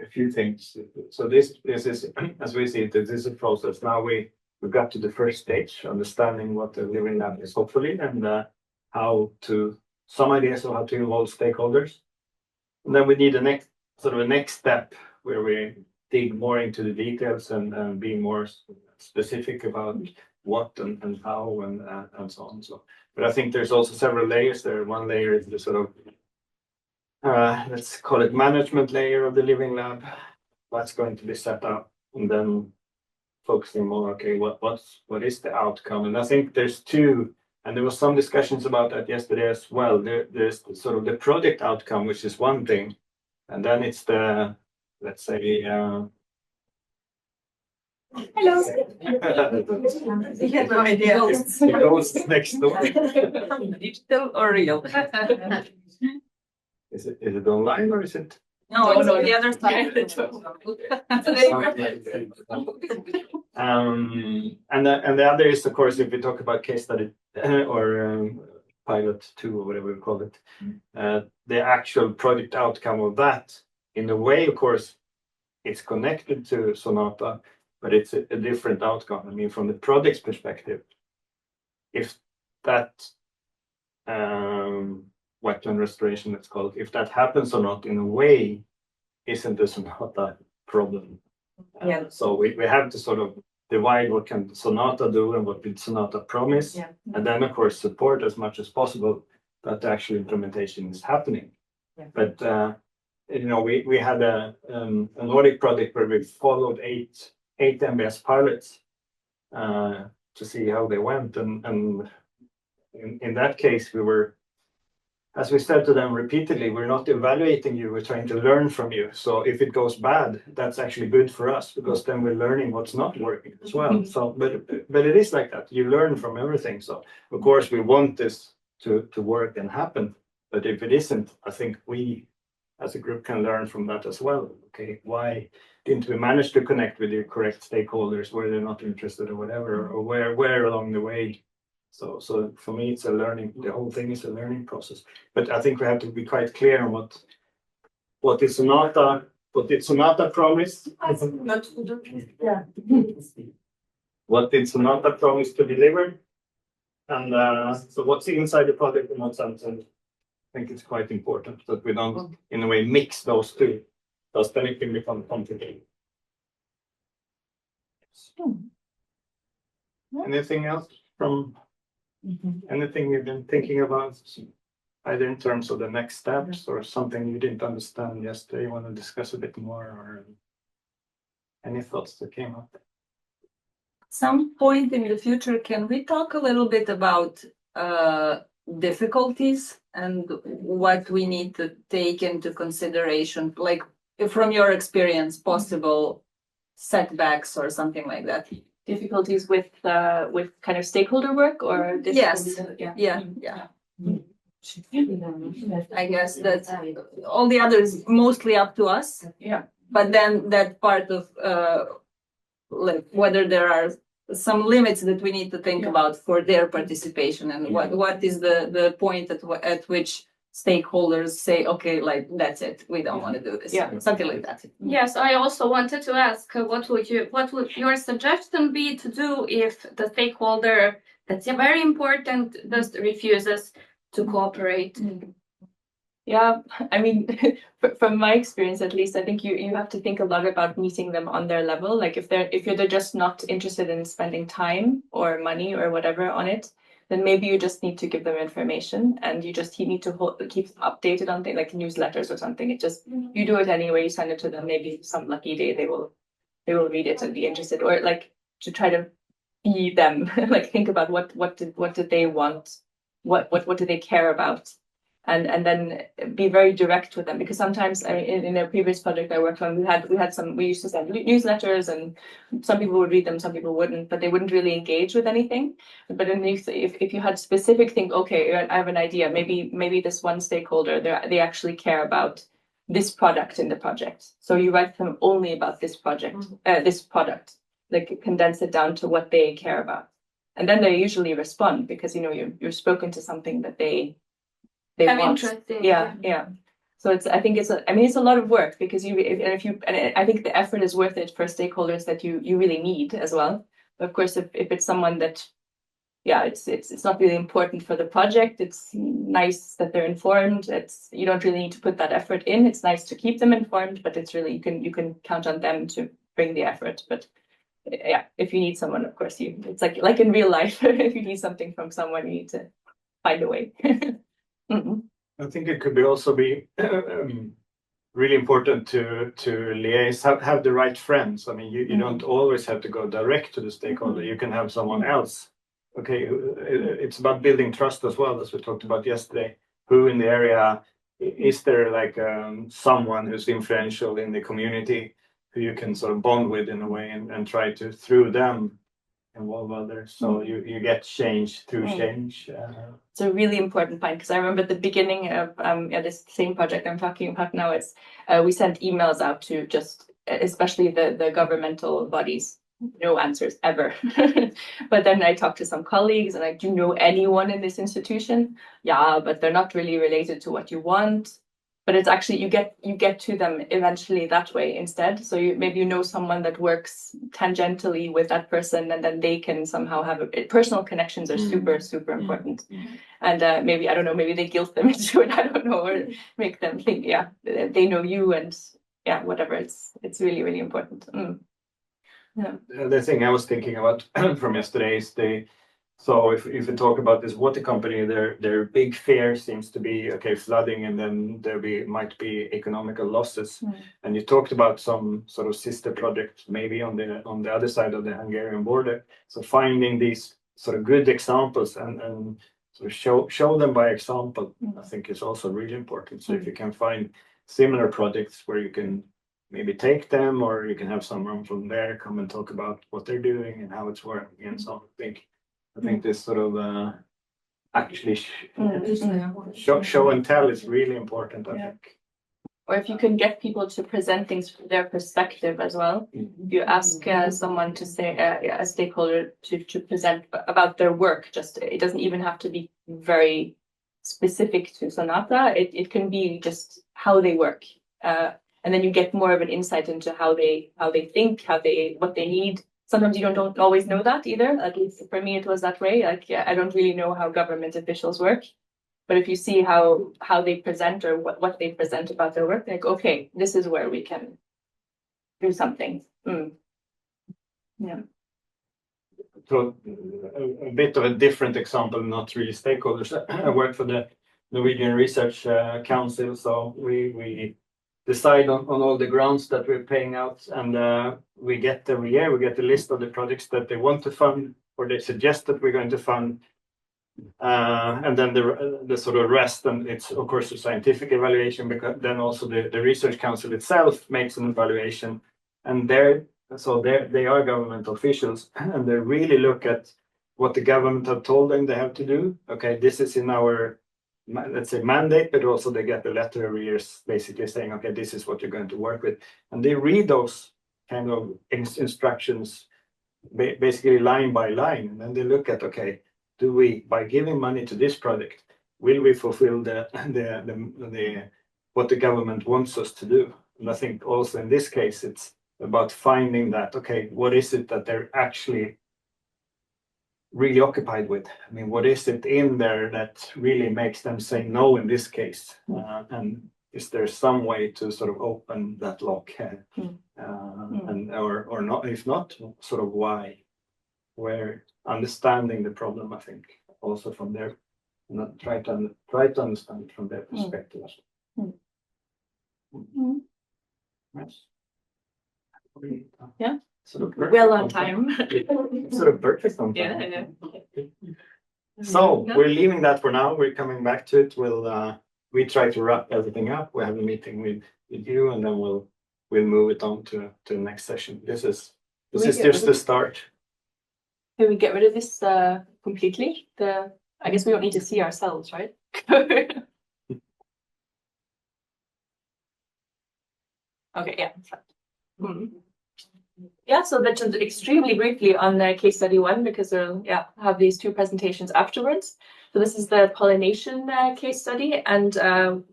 a few things. So this is, as we see it, this is a process. Now we got to the first stage, understanding what the living lab is, hopefully, and some ideas of how to involve stakeholders. And then we need a next step where we dig more into the details and be more specific about what and how and so on. So, but I think there's also several layers there. One layer is the sort of let's call it management layer of the living lab. What's going to be set up, and then focusing more. Okay, what is the outcome? And I think there's two. And there was some discussions about that yesterday as well. There's sort of the project outcome, which is one thing, and then it's the, let's say, Hello. You had no idea. It's the ghost next door. Digital or real? Is it online or is it? No, it's on the other side. And the other is, of course, if we talk about case study or pilot 2 or whatever we call it, the actual project outcome of that, in a way, of course, it's connected to Sonata, but it's a different outcome. I mean, from the project's perspective, if that wetland restoration, let's call it, if that happens or not, in a way, isn't a Sonata problem. So we have to sort of divide what can Sonata do and what did Sonata promise, and then of course support as much as possible that the actual implementation is happening. But we had a Nordic project where we followed eight NbS pilots to see how they went, and in that case we were, as we said to them repeatedly, we're not evaluating you, we're trying to learn from you. So if it goes bad, that's actually good for us, because then we're learning what's not working as well. So, but it is like that. You learn from everything. So of course we want this to work and happen. But if it isn't, I think we as a group can learn from that as well. Okay, why didn't we manage to connect with the correct stakeholders? Were they not interested or whatever, or where along the way? So for me, it's a learning. The whole thing is a learning process. But I think we have to be quite clear on what did Sonata promise? What did Sonata promise to deliver? And so what's inside the project and what's outside? I think it's quite important that we don't, in a way, mix those two, because then it can become complicated. Anything else from? Anything you've been thinking about, either in terms of the next steps or something you didn't understand yesterday, you want to discuss a bit more, or any thoughts that came up? Some point in the future, can we talk a little bit about difficulties and what we need to take into consideration, like from your experience, possible setbacks or something like that? Difficulties with kind of stakeholder work, or yes, yeah. I guess that all the others mostly up to us. Yeah. But then that part of like whether there are some limits that we need to think about for their participation, and what is the point at which stakeholders say, okay, like that's it, we don't want to do this, something like that. Yes, I also wanted to ask, what would your suggestion be to do if the stakeholder that's very important just refuses to cooperate? Yeah, I mean, from my experience at least, I think you have to think a lot about meeting them on their level. Like if they're just not interested in spending time or money or whatever on it, then maybe you just need to give them information, and you need to keep them updated on things like newsletters or something. It just, you do it anyway, you send it to them, maybe some lucky day they will read it and be interested, or like to try to be them, like think about what did they want, what do they care about, and then be very direct with them. Because sometimes, I mean, in a previous project I worked on, we used to send newsletters, and some people would read them, some people wouldn't, but they wouldn't really engage with anything. But then if you had specific things, okay, I have an idea, maybe this one stakeholder, they actually care about this product in the project, so you write them only about this project, this product, like condense it down to what they care about, and then they usually respond, because you're spoken to something that they want. Interesting. Yeah. So I think it's a lot of work, because I think the effort is worth it for stakeholders that you really need as well. But of course, if it's someone that, it's not really important for the project, it's nice that they're informed. You don't really need to put that effort in. It's nice to keep them informed, but it's really, you can count on them to bring the effort. But if you need someone, of course, it's like in real life. If you need something from someone, you need to find a way. I think it could also be really important to liaise, have the right friends. I mean, you don't always have to go direct to the stakeholder. You can have someone else. Okay, it's about building trust as well, as we talked about yesterday. Who in the area, is there like someone who's influential in the community who you can sort of bond with in a way, and try to, through them, involve others, so you get change through change. It's a really important point, because I remember at the beginning of this same project I'm talking about now, we sent emails out to just especially the governmental bodies. No answers ever. But then I talked to some colleagues and do you know anyone in this institution? Yeah, but they're not really related to what you want. But it's actually, you get to them eventually that way instead. So maybe you know someone that works tangentially with that person, and then they can somehow have personal connections are super, super important. And maybe, I don't know, maybe they guilt them into it, I don't know, or make them think, they know you, and whatever. It's really, really important. The thing I was thinking about from yesterday is so if we talk about this water company, their big fear seems to be, flooding, and then might be economical losses. And you talked about some sort of sister project maybe on the other side of the Hungarian border. So finding these sort of good examples and sort of show them by example, I think is also really important. So if you can find similar projects where you can maybe take them, or you can have someone from there come and talk about what they're doing and how it's working, and so I think this sort of actually show and tell is really important, I think. Or if you can get people to present things from their perspective as well. You ask someone to say, a stakeholder to present about their work. Just, it doesn't even have to be very specific to Sonata. It can be just how they work. And then you get more of an insight into how they think, what they need. Sometimes you don't always know that either. At least for me, it was that way. I don't really know how government officials work, but if you see how they present, or what they present about their work, okay, this is where we can do something. Yeah. So a bit of a different example, not really stakeholders. I work for the Norwegian Research Council, so we decide on all the grants that we're paying out, and we get every year, we get a list of the projects that they want to fund, or they suggest that we're going to fund, and then the sort of rest, and it's of course a scientific evaluation, because then also the Research Council itself makes an evaluation, and they are government officials, and they really look at what the government have told them they have to do. Okay, this is in our, let's say, mandate, but also they get a letter every year basically saying, okay, this is what you're going to work with. And they read those kind of instructions basically line by line. And then they look at, okay, do we, by giving money to this project, will we fulfill what the government wants us to do? And I think also in this case, it's about finding that, okay, what is it that they're actually really occupied with? I mean, what is it in there that really makes them say no in this case? And is there some way to sort of open that lock, and or not? If not, sort of why? Where understanding the problem, I think, also from their, not try to understand it from their perspective. Yes. Yeah. Sort of well on time. Sort of perfect on time. Yeah. So we're leaving that for now. We're coming back to it. We try to wrap everything up. We have a meeting with you, and then we'll move it on to the next session. This is just the start. Can we get rid of this completely? I guess we don't need to see ourselves, right? Okay, yeah. Yeah, so that's extremely briefly on case study 1, because we'll have these 2 presentations afterwards. So this is the pollination case study, and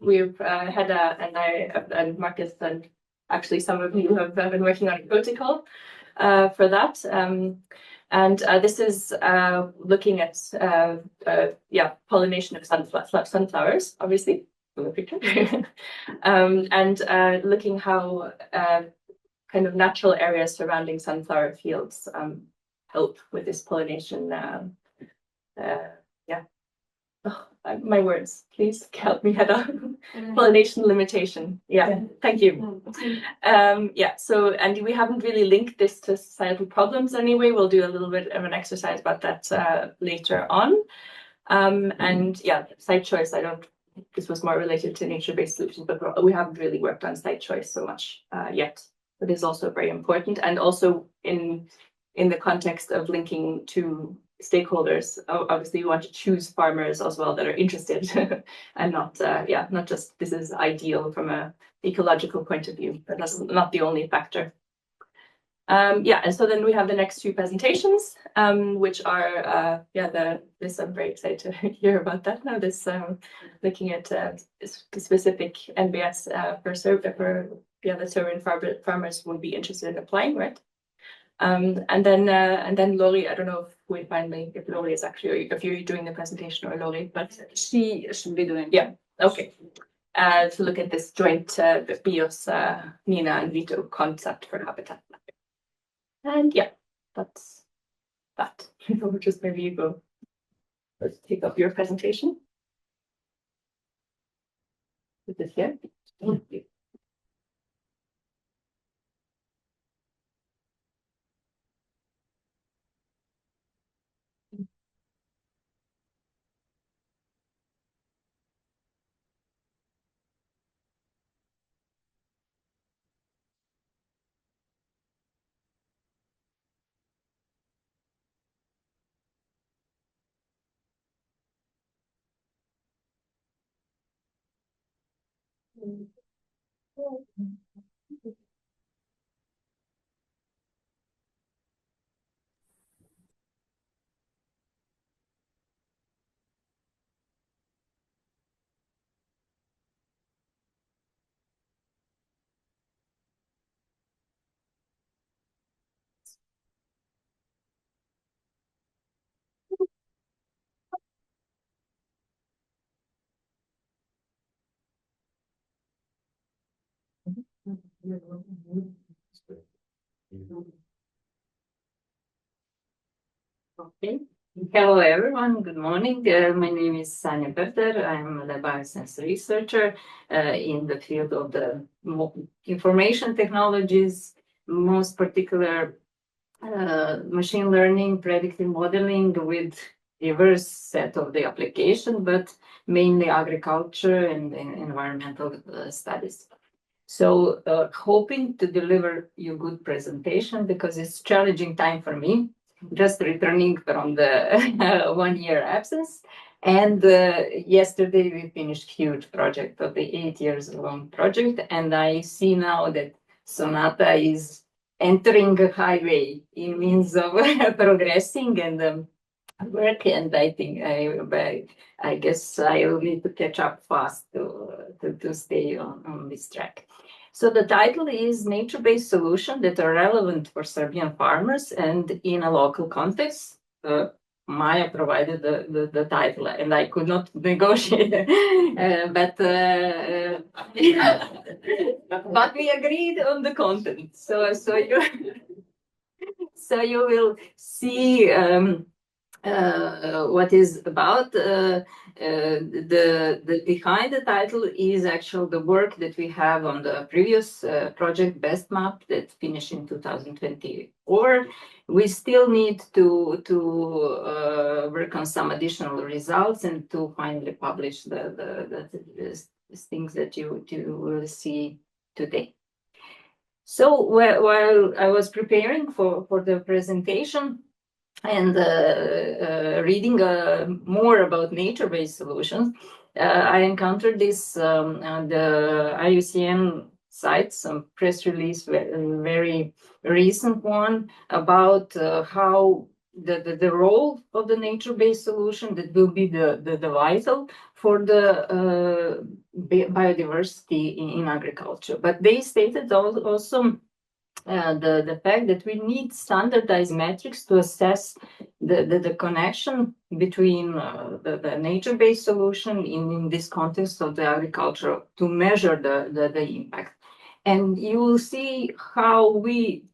we've Hedda and I and Marcus and actually some of you have been working on a protocol for that. And this is looking at pollination of sunflowers, obviously, from the picture, and looking how kind of natural areas surrounding sunflower fields help with this pollination. Oh, my words, please help me, Hedda. Pollination limitation. Yeah, thank you. So, and we haven't really linked this to societal problems anyway. We'll do a little bit of an exercise about that later on. And yeah, site choice, this was more related to nature-based solutions, but we haven't really worked on site choice so much yet. But it's also very important, and also in the context of linking to stakeholders. Obviously, we want to choose farmers as well that are interested, and not just this is ideal from an ecological point of view, but that's not the only factor. And so then we have the next two presentations, which are this I'm very excited to hear about that now. This looking at specific NbS for the Syrian farmers would be interested in applying, right? And then Lori, I don't know if Lori is actually, if you're doing the presentation or Lori, but She should be doing. Yeah, okay. To look at this joint BIOS, NINA and VITO concept for habitat mapping. And yeah, that's that. Just maybe you go. Let's take up your presentation. Is this here? Okay. Hello, everyone. Good morning. My name is Sanja Berter. I'm the BioSense researcher in the field of the information technologies, most particular machine learning, predictive modeling with diverse set of the application, but mainly agriculture and environmental studies. So hoping to deliver you good presentation because it's challenging time for me, just returning from the 1 year absence. And yesterday we finished huge project of the 8 years long project. And I see now that Sonata is entering a highway in means of progressing and work. And I think I guess I will need to catch up fast to stay on this track. So the title is Nature-Based Solutions that are relevant for Serbian farmers and in a local context. Maya provided the title and I could not negotiate, but we agreed on the content. So you will see what is about. The behind the title is actually the work that we have on the previous project Best Map that finished in 2024. We still need to work on some additional results and to finally publish the things that you will see today. So while I was preparing for the presentation, and reading more about nature-based solutions, I encountered this on the IUCN site, some press release, very recent one, about how the role of the nature-based solution that will be the vital for the biodiversity in agriculture. But they stated also the fact that we need standardized metrics to assess the connection between the nature-based solution in this context of the agriculture to measure the impact. And you will see how we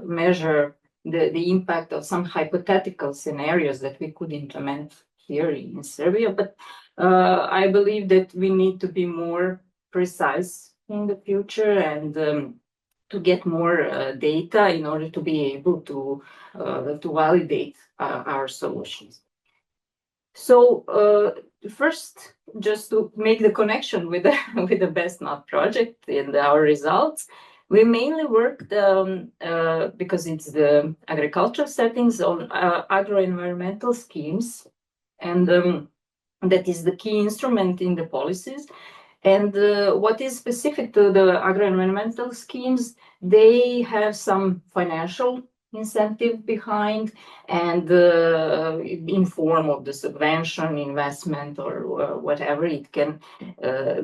measure the impact of some hypothetical scenarios that we could implement here in Serbia. But I believe that we need to be more precise in the future and to get more data in order to be able to validate our solutions. So first, just to make the connection with the Best Not project and our results, we mainly worked because it's the agricultural settings on agro-environmental schemes, and that is the key instrument in the policies. And what is specific to the agro-environmental schemes, they have some financial incentive behind and in form of the subvention, investment, or whatever it can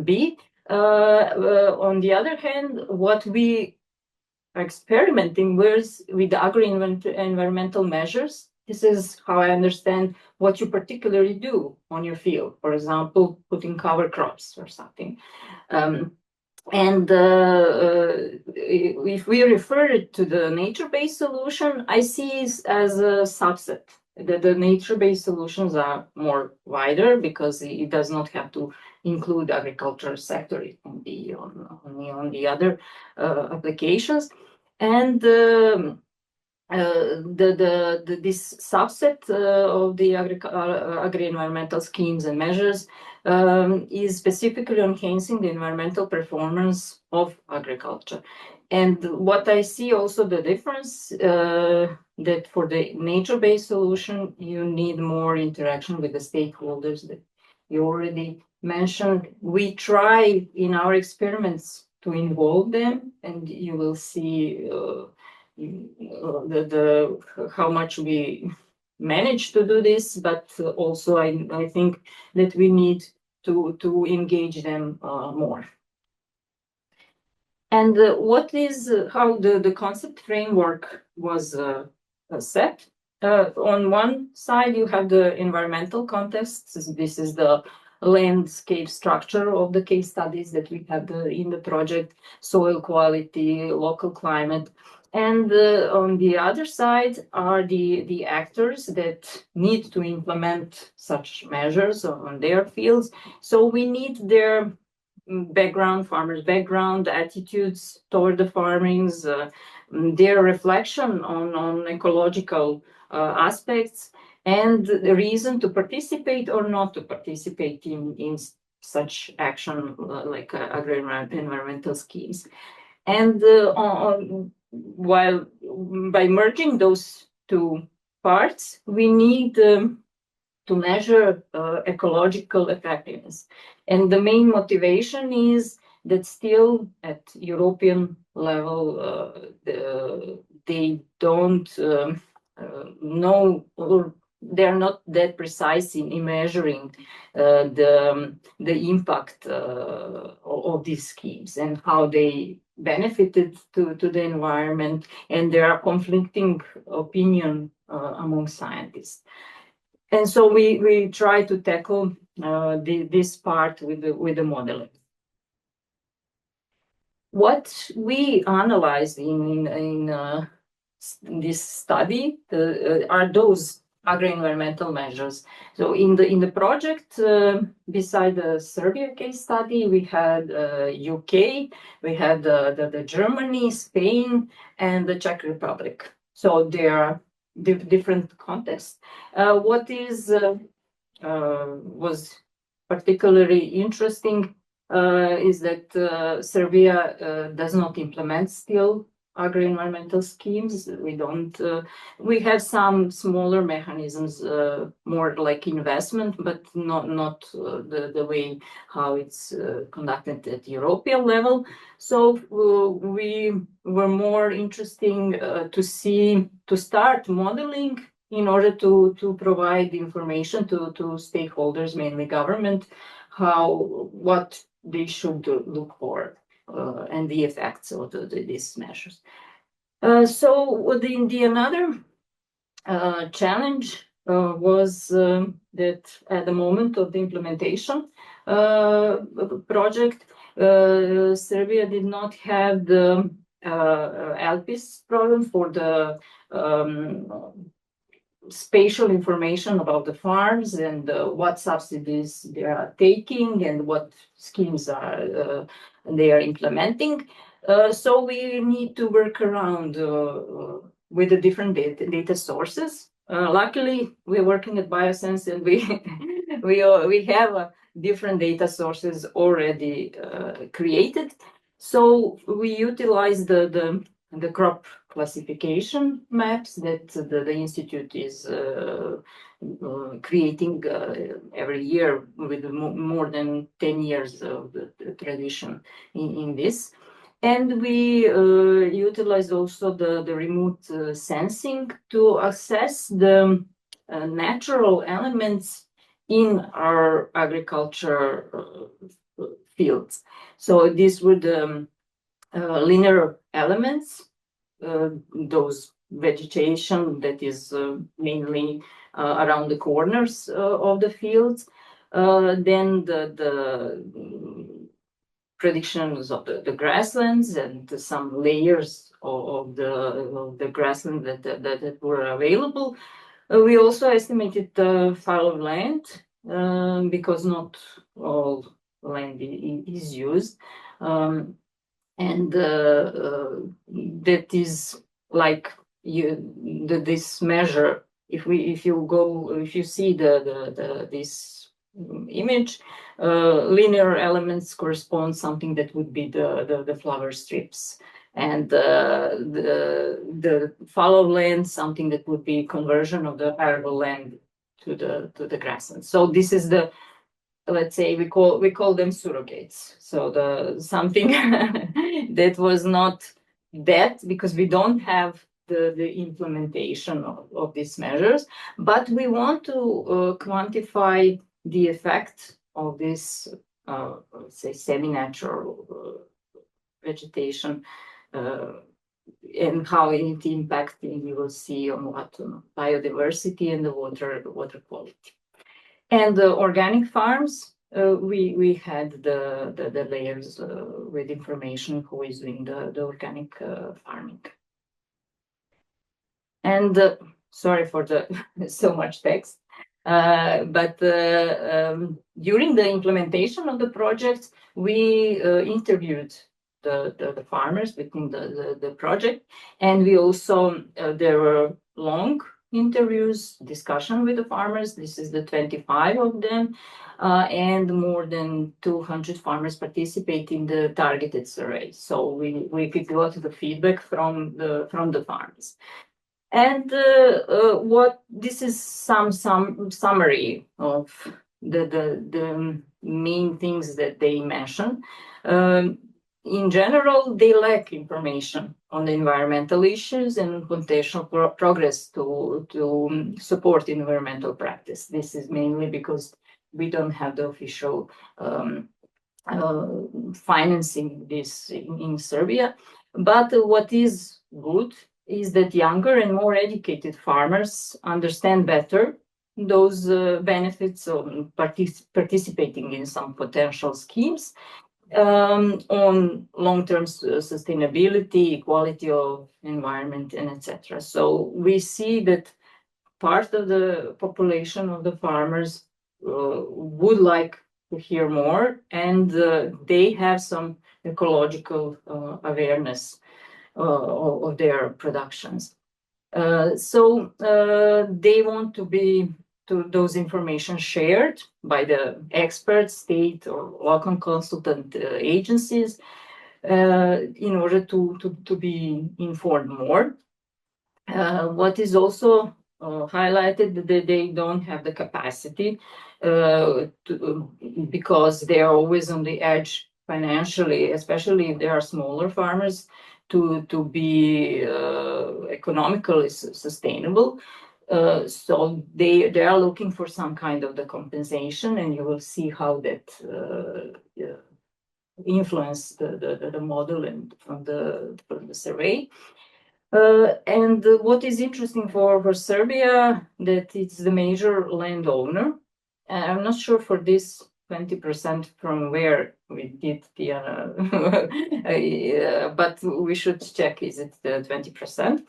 be. On the other hand, what we are experimenting with the agro-environmental measures, this is how I understand what you particularly do on your field. For example, putting cover crops or something. And if we refer it to the nature-based solution, I see it as a subset. The nature-based solutions are more wider because it does not have to include agricultural sector. It can be on the other applications. And this subset of the agri-environmental schemes and measures is specifically enhancing the environmental performance of agriculture. And what I see also the difference that for the nature-based solution, you need more interaction with the stakeholders that you already mentioned. We try in our experiments to involve them, and you will see how much we manage to do this, but also I think that we need to engage them more. And how the concept framework was set. On one side, you have the environmental context. This is the landscape structure of the case studies that we have in the project, soil quality, local climate. And on the other side are the actors that need to implement such measures on their fields. So we need their background, farmers' background, attitudes toward the farmings, their reflection on ecological aspects, and the reason to participate or not to participate in such action like agro-environmental schemes. And while by merging those two parts, we need to measure ecological effectiveness. And the main motivation is that still at European level, they don't know, or they're not that precise in measuring the impact of these schemes and how they benefited to the environment, and there are conflicting opinion among scientists. And so we try to tackle this part with the modeling. What we analyzed in this study are those agro-environmental measures. So in the project, beside the Serbia case study, we had UK, we had the Germany, Spain, and the Czech Republic. So there are different contexts. What was particularly interesting is that Serbia does not implement still agro-environmental schemes. We have some smaller mechanisms, more like investment, but not the way how it's conducted at European level. So we were more interesting to start modeling in order to provide information to stakeholders, mainly government, what they should look for and the effects of these measures. So the another challenge was that at the moment of the implementation project, Serbia did not have the LPIS program for the spatial information about the farms and what subsidies they are taking and what schemes are they are implementing. So we need to work around with the different data sources. Luckily, we're working at BioSense and we have different data sources already created. So we utilize the crop classification maps that the Institute is creating every year with more than 10 years of the tradition in this. And we utilize also the remote sensing to assess the natural elements in our agriculture fields. So these were the linear elements, those vegetation that is mainly around the corners of the fields. Then the predictions of the grasslands and some layers of the grassland that were available. We also estimated the fallow land because not all land is used. And that is like this measure. If you see this image, linear elements correspond something that would be the flower strips, and the fallow land something that would be conversion of the arable land to the grassland. So this is the, let's say, we call them surrogates. So the something that was not that, because we don't have the implementation of these measures, but we want to quantify the effect of this, let's say, semi-natural vegetation and how it impacting, you will see on what biodiversity and the water quality. And the organic farms, we had the layers with information who is doing the organic farming. And sorry for the so much text, but during the implementation of the project, we interviewed the farmers within the project, and we also there were long interviews, discussion with the farmers. This is the 25 of them, and more than 200 farmers participate in the targeted survey. So we could got the feedback from the farmers. And what this is some summary of the main things that they mention. In general, they lack information on the environmental issues and potential progress to support environmental practice. This is mainly because we don't have the official financing this in Serbia. But what is good is that younger and more educated farmers understand better those benefits of participating in some potential schemes on long-term sustainability, quality of environment, and etc. So we see that part of the population of the farmers would like to hear more, and they have some ecological awareness of their productions. So they want to those information shared by the experts, state or local consultant agencies in order to be informed more. What is also highlighted that they don't have the capacity because they are always on the edge financially, especially if they are smaller farmers, to be economically sustainable. So they are looking for some kind of the compensation, and you will see how that influence the model and from the survey. And what is interesting for Serbia, that it's the major landowner. I'm not sure for this 20% from where we did the, but we should check, is it the 20%?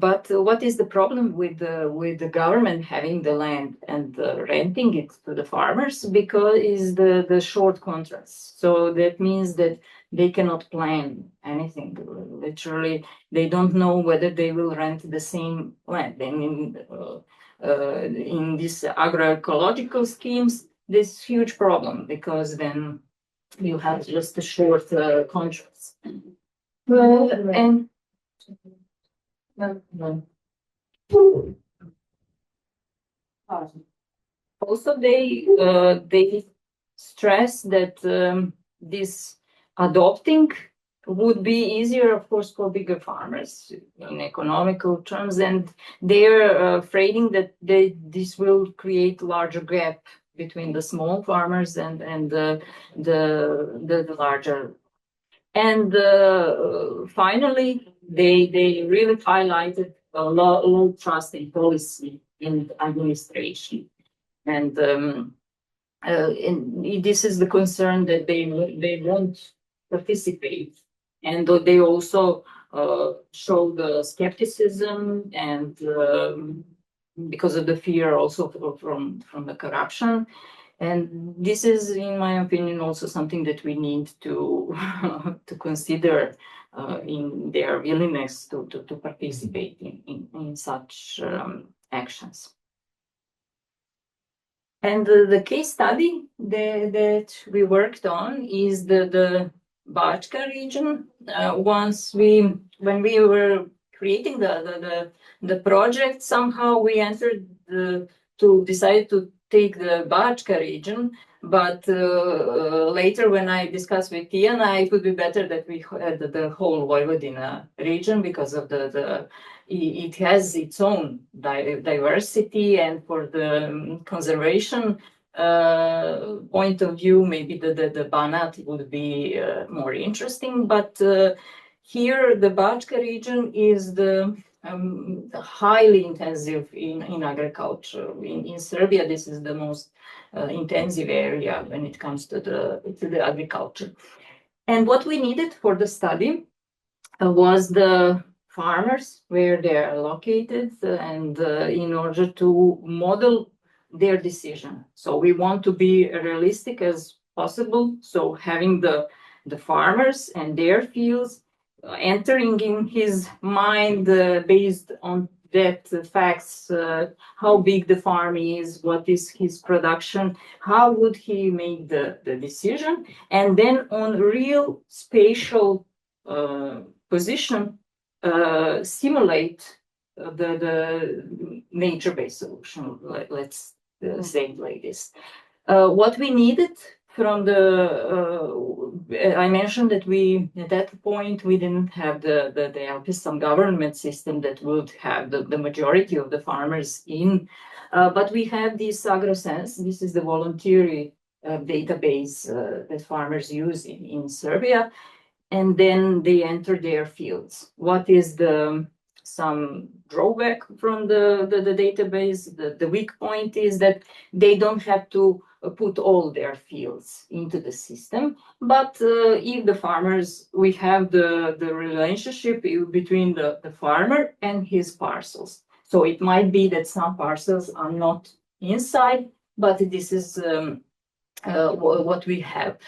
But what is the problem with the government having the land and renting it to the farmers? Because is the short contracts. So that means that they cannot plan anything. Literally, they don't know whether they will rent the same land. I mean, in these agroecological schemes, this huge problem, because then you have just a short contracts. And also they stress that this adopting would be easier, of course, for bigger farmers in economical terms, and they're afraid that this will create larger gap between the small farmers and the larger. And finally, they really highlighted a low trust in policy and administration, and this is the concern that they won't participate, and they also show the skepticism and because of the fear also from the corruption. And this is, in my opinion, also something that we need to to consider in their willingness to participate in such actions. And the case study that we worked on is the Bačka region. When we were creating the project, somehow we entered to decide to take the Bačka region, but later when I discussed with Tijana, it would be better that we had the whole Vojvodina region, because of it has its own diversity, and for the conservation point of view, maybe the Banat would be more interesting. But here, the Bačka region is the highly intensive in agriculture. In Serbia, this is the most intensive area when it comes to the agriculture. And what we needed for the study was the farmers, where they are located, and in order to model their decision. So we want to be realistic as possible. So having the farmers and their fields entering in his mind based on that facts, how big the farm is, what is his production, how would he make the decision, and then on real spatial position simulate the nature-based solution, let's say it like this. What we needed from I mentioned that at that point, we didn't have the some government system that would have the majority of the farmers in, but we have this AgroSense. This is the voluntary database that farmers use in Serbia, and then they enter their fields. What is some drawback from the database? The weak point is that they don't have to put all their fields into the system, but if the farmers, we have the relationship between the farmer and his parcels. So it might be that some parcels are not inside, but this is what we have.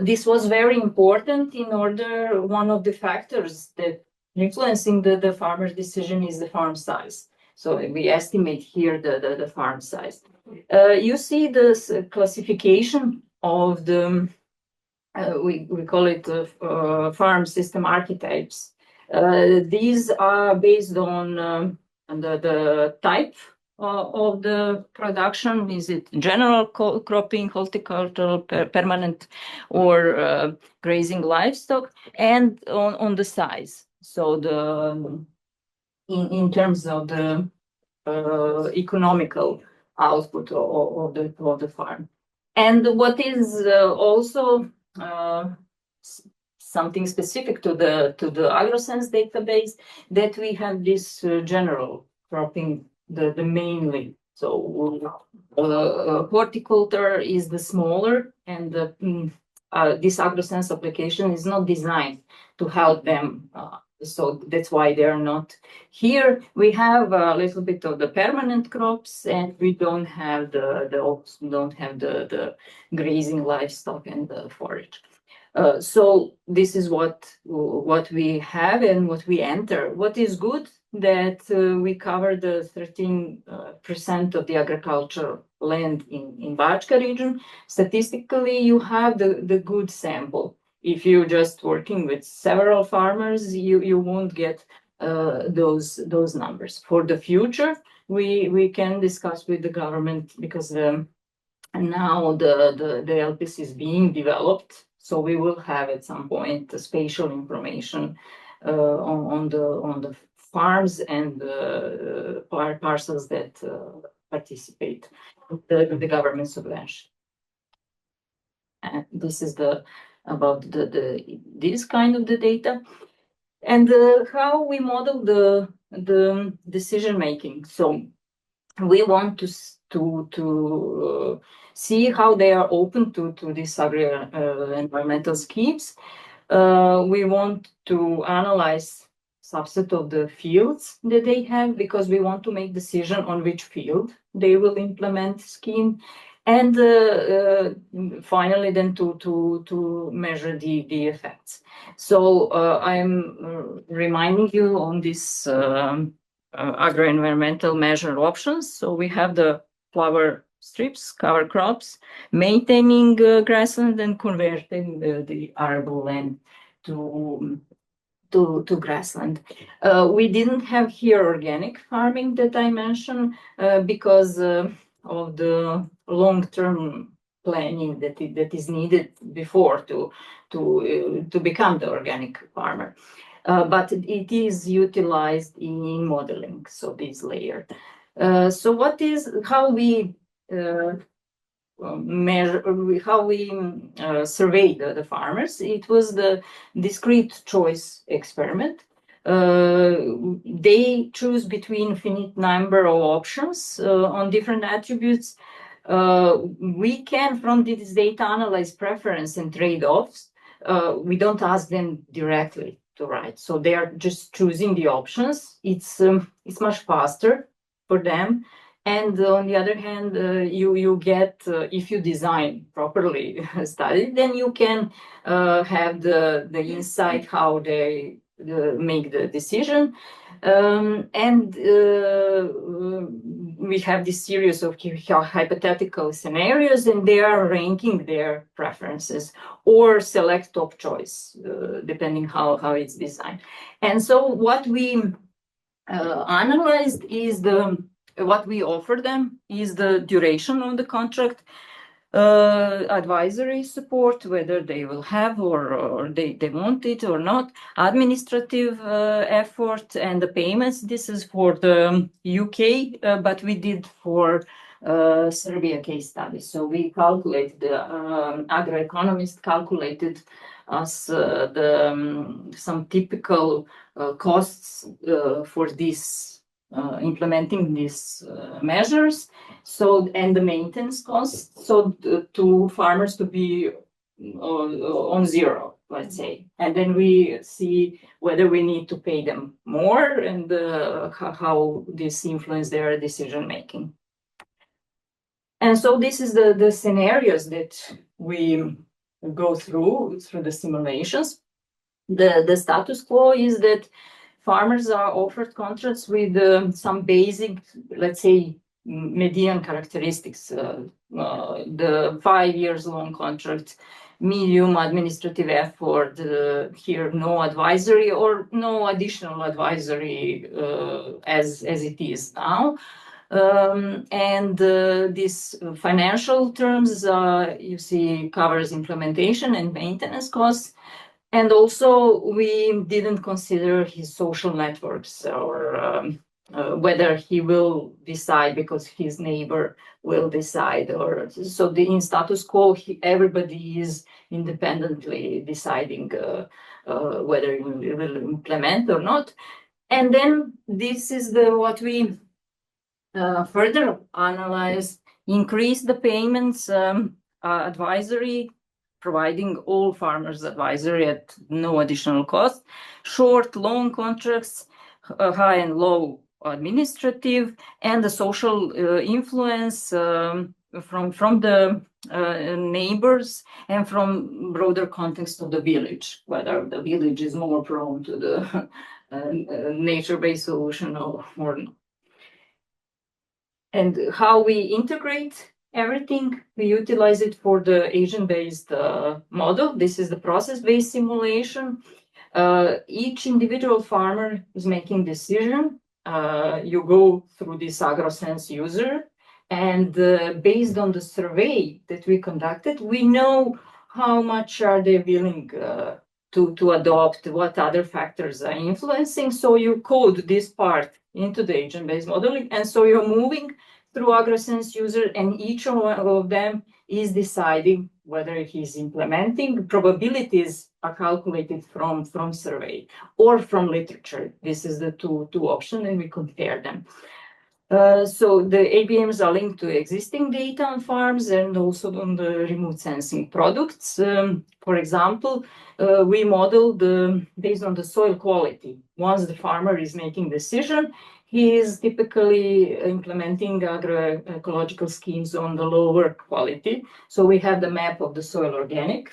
This was very important in order, one of the factors that influencing the farmer's decision is the farm size. So we estimate here the farm size. You see this classification of the, we call it farm system archetypes. These are based on the type of the production. Is it general cropping, horticultural, permanent, or grazing livestock, and on the size. So in terms of the economical output of the farm. And what is also something specific to the AgroSense database, that we have this general cropping, the mainly. So horticulture is the smaller, and this AgroSense application is not designed to help them. So that's why they are not here. We have a little bit of the permanent crops, and we don't have the grazing livestock and the forage. So this is what we have and what we enter. What is good, that we cover the 13% of the agricultural land in Bačka region. Statistically, you have the good sample. If you're just working with several farmers, you won't get those numbers. For the future, we can discuss with the government, because now the LPS is being developed, so we will have at some point the spatial information on the farms and parcels that participate with the government subvention. And this is about this kind of the data, and how we model the decision making. So we want to see how they are open to these environmental schemes. We want to analyze subset of the fields that they have, because we want to make decision on which field they will implement scheme. And finally, then to measure the effects. So I'm reminding you on this agro-environmental measure options. So we have the flower strips, cover crops, maintaining grassland, and converting the arable land to grassland. We didn't have here organic farming that I mentioned because of the long-term planning that is needed before to become the organic farmer. But it is utilized in modeling, so this layer. So how we measure, how we survey the farmers? It was the discrete choice experiment. They choose between a finite number of options on different attributes. We can, from this data, analyze preference and trade-offs. We don't ask them directly to write, so they are just choosing the options. It's much faster for them. And on the other hand, you get, if you design properly a study, then you can have the insight how they make the decision. And we have this series of hypothetical scenarios, and they are ranking their preferences or select top choice, depending how it's designed. And so what we analyzed is what we offer them is the duration of the contract, advisory support, whether they will have or they want it or not, administrative effort, and the payments. This is for the UK, but we did for Serbia case study. So we calculated, the agroeconomist calculated us some typical costs for this implementing these measures, so, and the maintenance costs, so to farmers to be on zero, let's say, and then we see whether we need to pay them more, and how this influence their decision making. And so this is the scenarios that we go through the simulations. The status quo is that farmers are offered contracts with some basic, let's say, median characteristics. The 5 years long contract, medium administrative effort, here no advisory or no additional advisory as it is now. And these financial terms, you see, covers implementation and maintenance costs. And also, we didn't consider his social networks or whether he will decide because his neighbor will decide, or so in status quo, everybody is independently deciding whether you will implement or not. And then this is what we further analyze: increase the payments, advisory, providing all farmers advisory at no additional cost, short, long contracts, high and low administrative, and the social influence from the neighbors and from broader context of the village, whether the village is more prone to the nature-based solution or not. And how we integrate everything, we utilize it for the agent-based model. This is the process-based simulation. Each individual farmer is making decision. You go through this AgroSense user, and based on the survey that we conducted, we know how much are they willing to adopt, what other factors are influencing. So you code this part into the agent-based modeling, and so you're moving through AgroSense user, and each of them is deciding whether he's implementing. Probabilities are calculated from survey or from literature. This is the two options, and we compare them. So the ABMs are linked to existing data on farms and also on the remote sensing products. For example, we model based on the soil quality. Once the farmer is making decision, he is typically implementing agroecological schemes on the lower quality. So we have the map of the soil organic,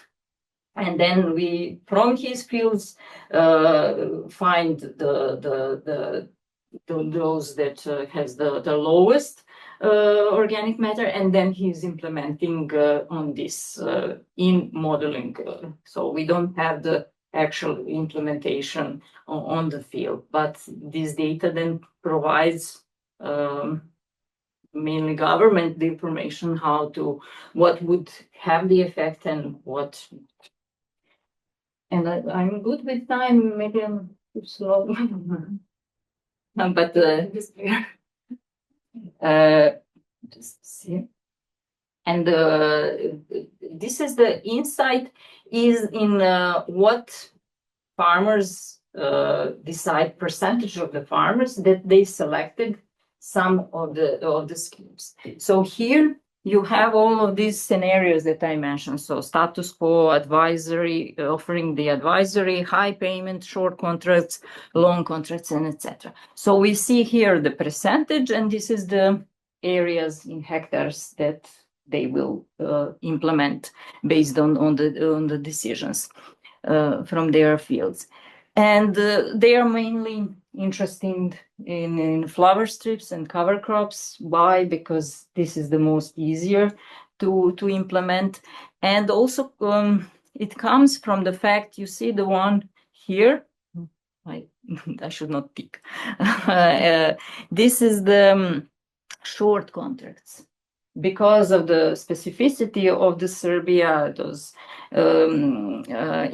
and then we, from his fields, find those that has the lowest organic matter, and then he's implementing on this in modeling. So we don't have the actual implementation on the field, but this data then provides mainly government the information what would have the effect and what. And I'm good with time. Maybe I'm too slow. But just see. And this is the insight is in what farmers decide, percentage of the farmers that they selected some of the schemes. So here you have all of these scenarios that I mentioned. So status quo, advisory, offering the advisory, high payment, short contracts, long contracts, and etc. So we see here the percentage, and this is the areas in hectares that they will implement based on the decisions from their fields. And they are mainly interested in flower strips and cover crops. Why? Because this is the most easier to implement. And also it comes from the fact, you see the one here, I should not pick. This is the short contracts. Because of the specificity of the Serbia, those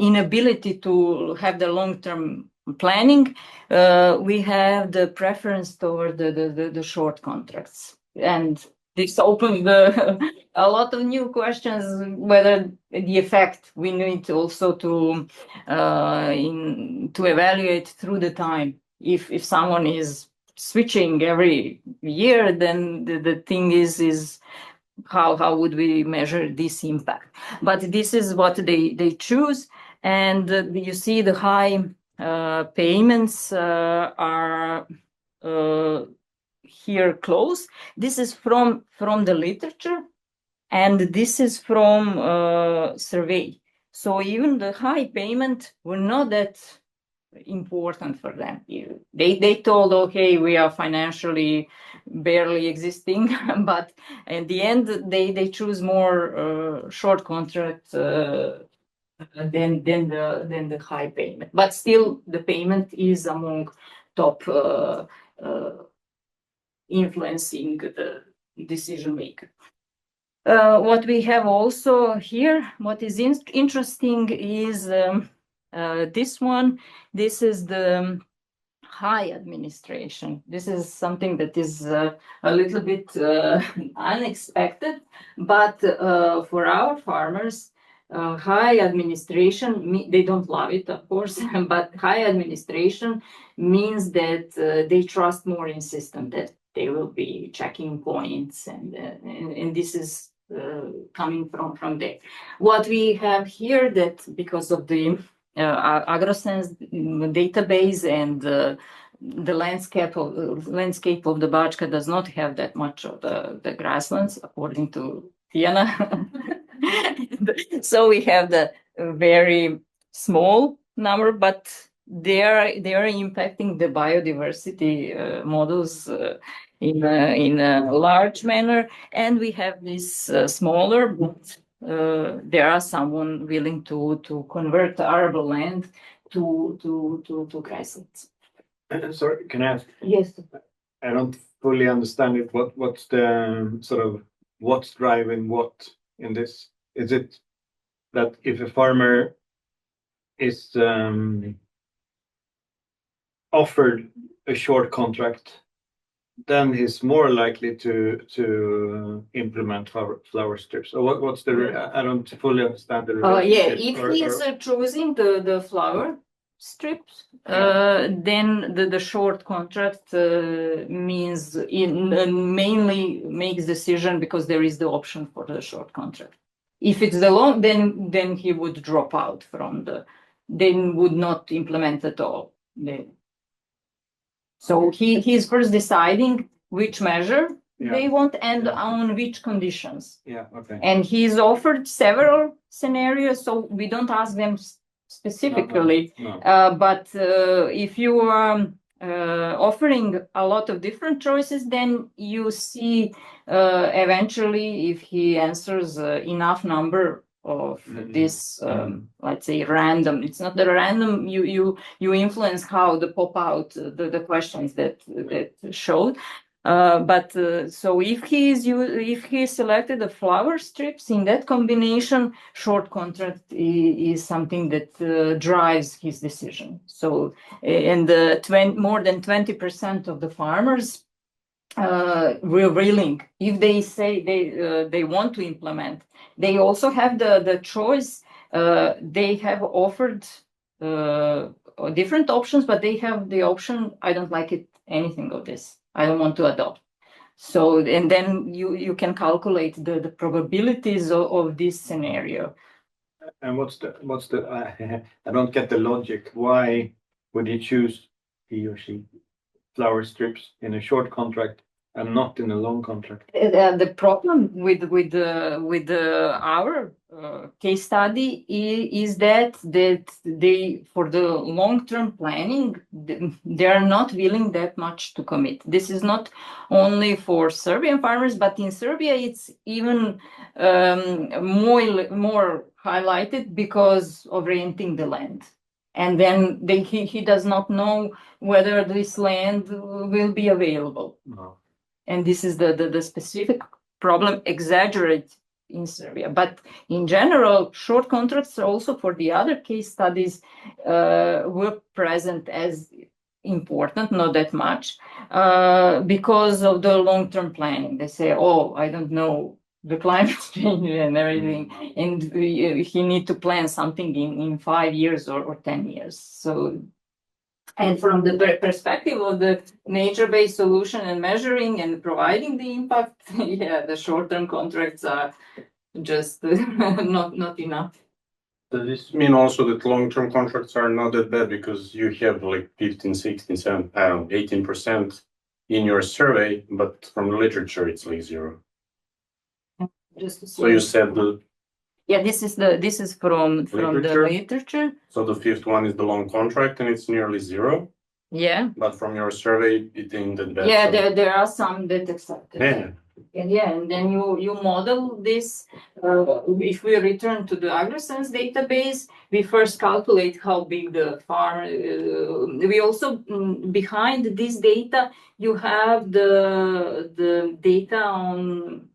inability to have the long-term planning, we have the preference toward the short contracts. And this opens a lot of new questions, whether the effect we need also to evaluate through the time. If someone is switching every year, then the thing is how would we measure this impact? But this is what they choose, and you see the high payments are here close. This is from the literature, and this is from survey. So even the high payment were not that important for them. They told, okay, we are financially barely existing, but at the end they choose more short contract than the high payment. But still, the payment is among top influencing the decision maker. What we have also here, what is interesting is this one. This is the high administration. This is something that is a little bit unexpected, but for our farmers, high administration, they don't love it, of course, but high administration means that they trust more in system, that they will be checking points, and this is coming from there. What we have here, that because of the AgroSense database and the landscape of the Bačka does not have that much of the grasslands, according to Tiana. So we have the very small number, but they are impacting the biodiversity models in a large manner, and we have this smaller, but there are someone willing to convert arable land to grasslands. Sorry, can I ask? Yes. I don't fully understand it. What's the sort of what's driving what in this? Is it that if a farmer is offered a short contract, then he's more likely to implement flower strips? Or what's the? I don't fully understand the relationship. Yeah, if he is choosing the flower strips, then the short contract means mainly makes decision because there is the option for the short contract. If it's the long, then he would drop out from then would not implement at all. So he's first deciding which measure they want and on which conditions. Yeah, okay. And he's offered several scenarios, so we don't ask them specifically. No. But if you are offering a lot of different choices, then you see eventually if he answers enough number of this, let's say, random. It's not the random. You influence how the pop out the questions that showed. But so if he selected the flower strips in that combination, short contract is something that drives his decision. So and more than 20% of the farmers were willing, if they say they want to implement. They also have the choice. They have offered different options, but they have the option, I don't like it, anything of this. I don't want to adopt. So, and then you can calculate the probabilities of this scenario. And what's the I don't get the logic. Why would he choose, he or she, flower strips in a short contract and not in a long contract? The problem with our case study is that they, for the long-term planning, they are not willing that much to commit. This is not only for Serbian farmers, but in Serbia it's even more highlighted because of renting the land. And then he does not know whether this land will be available. No. And this is the specific problem exaggerated in Serbia. But in general, short contracts also for the other case studies were present as important, not that much, because of the long-term planning. They say, oh, I don't know, the climate change and everything, and he need to plan something in 5 years or 10 years. So. And from the perspective of the nature-based solution and measuring and providing the impact, yeah, the short-term contracts are just not enough. Does this mean also that long-term contracts are not that bad because you have like 15, 16, 17, 18% in your survey, but from the literature it's like 0. So you said the. Yeah, this is from the literature. So the 5th one is the long contract and it's nearly 0. Yeah. But from your survey, it ain't that bad. Yeah, so. there are some that accept it. Yeah. And then you model this. If we return to the AgroSense database, we first calculate how big the farm. We also behind this data, you have the data on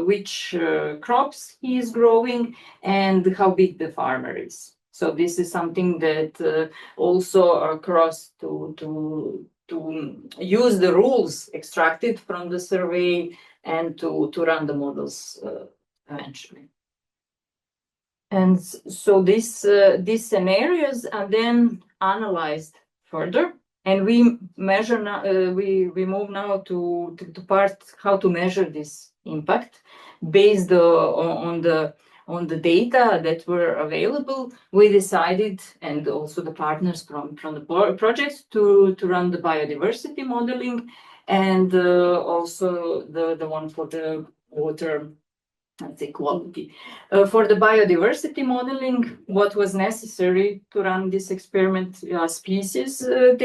which crops he is growing and how big the farmer is. So this is something that also across to use the rules extracted from the survey and to run the models eventually. And so these scenarios are then analyzed further, and we measure now. We move now to part how to measure this impact based on the data that were available. We decided, and also the partners from the project, to run the biodiversity modeling, and also the one for the water, let's say, quality. For the biodiversity modeling, what was necessary to run this experiment, species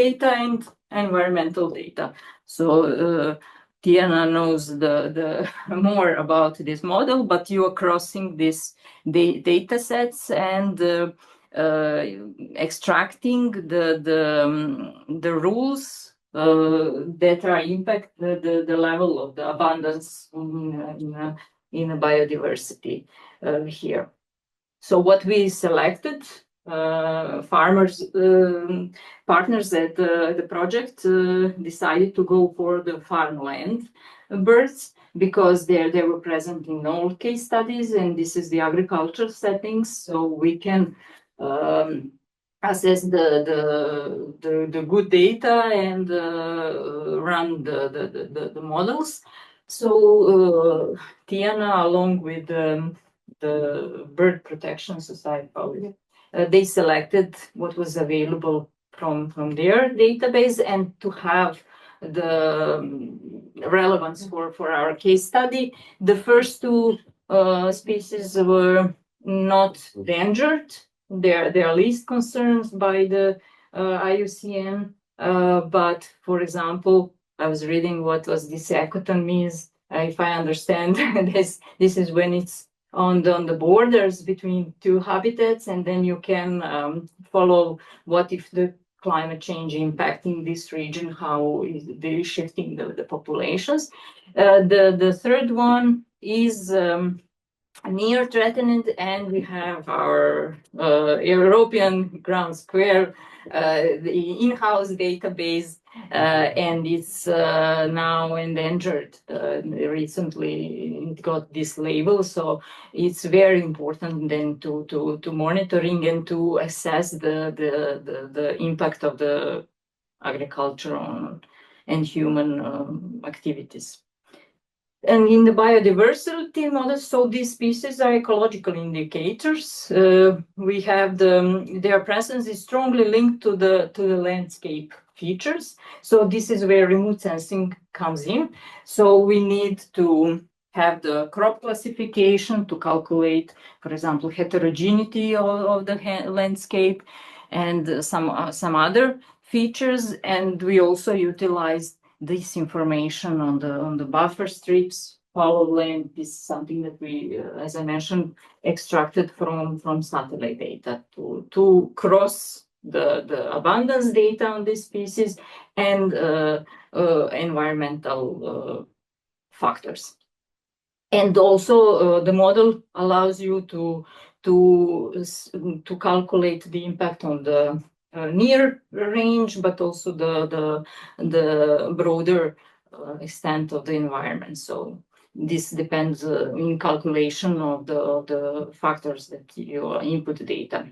data and environmental data. So Tiana knows the more about this model, but you are crossing these data sets and extracting the rules that are impact the level of the abundance in biodiversity here. So what we selected, farmers, partners at the project decided to go for the farmland birds because they were present in all case studies, and this is the agricultural settings, so we can assess the good data and run the models. So Tiana, along with the Bird Protection Society, they selected what was available from their database, and to have the relevance for our case study. The first two species were not endangered. They're least concerned by the IUCN, but for example, I was reading what was this ecoton means. If I understand, this is when it's on the borders between two habitats, and then you can follow what if the climate change impacting this region, how is they shifting the populations. The third one is near threatened, and we have our European ground square, the in-house database, and it's now endangered. Recently it got this label, so it's very important then to monitoring and to assess the impact of the agricultural and human activities. And in the biodiversity model, so these species are ecological indicators. We have their presence is strongly linked to the landscape features. So this is where remote sensing comes in. So we need to have the crop classification to calculate, for example, heterogeneity of the landscape and some other features. And we also utilize this information on the buffer strips, fallow land. This is something that we, as I mentioned, extracted from satellite data to cross the abundance data on this species and environmental factors. And also the model allows you to calculate the impact on the near range, but also the broader extent of the environment. So this depends in calculation of the factors that you input data.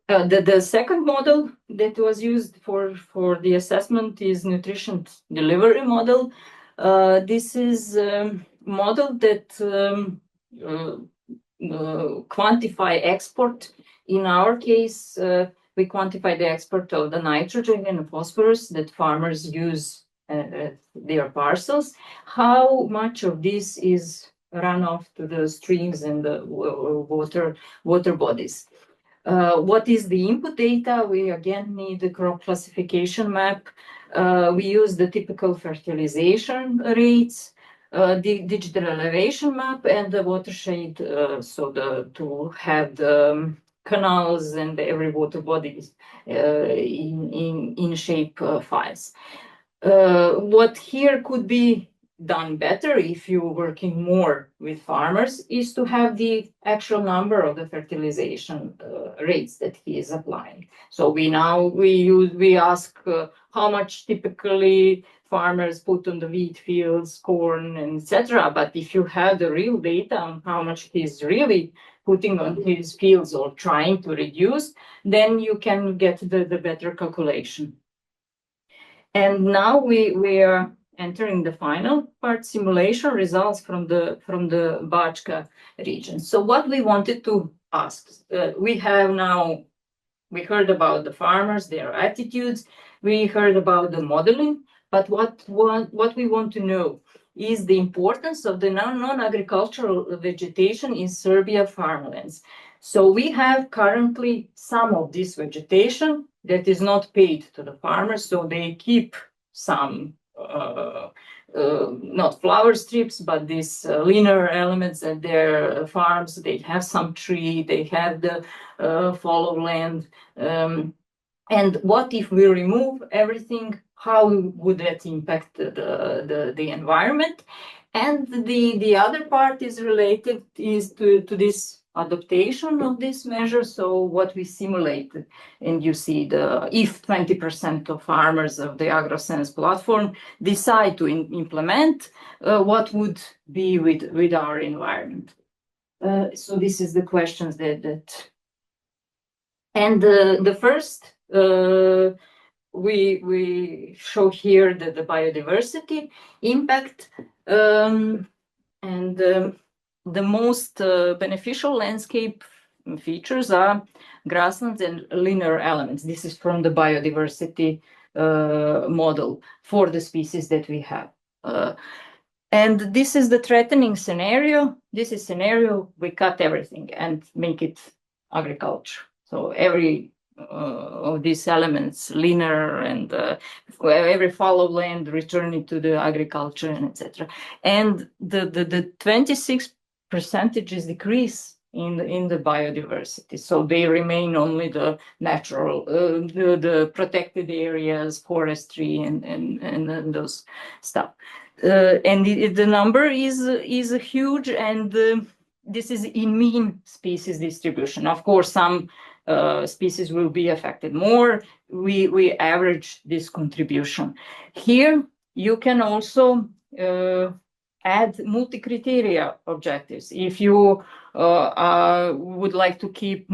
The second model that was used for the assessment is nutrition delivery model. This is a model that quantify export. In our case, we quantify the export of the nitrogen and phosphorus that farmers use at their parcels. How much of this is run off to the streams and the water bodies? What is the input data? We again need the crop classification map. We use the typical fertilization rates, the digital elevation map, and the watershed, to have the canals and every water bodies in shape files. What here could be done better if you're working more with farmers is to have the actual number of the fertilization rates that he is applying. So we ask how much typically farmers put on the wheat fields, corn, and etc. But if you have the real data on how much he's really putting on his fields or trying to reduce, then you can get the better calculation. And now we are entering the final part, simulation results from the Bačka region. So what we wanted to ask, we heard about the farmers, their attitudes, we heard about the modeling, but what we want to know is the importance of the non-agricultural vegetation in Serbia farmlands. So we have currently some of this vegetation that is not paid to the farmers, so they keep some not flower strips, but these linear elements at their farms. They have some tree, they have the fallow land. And what if we remove everything? How would that impact the environment? And the other part is related to this adaptation of this measure. So what we simulated, and you see if 20% of farmers of the AgroSense platform decide to implement, what would be with our environment? So this is the questions that and the first we show here the biodiversity impact, and the most beneficial landscape features are grasslands and linear elements. This is from the biodiversity model for the species that we have. And this is the threatening scenario. This is scenario we cut everything and make it agriculture. So every of these elements, linear and every fallow land, return it to the agriculture, and etc. And the 26% is decrease in the biodiversity. So they remain only the natural, the protected areas, forestry, and those stuff. And the number is huge, and this is in mean species distribution. Of course, some species will be affected more. We average this contribution. Here, you can also add multi-criteria objectives. If you would like to keep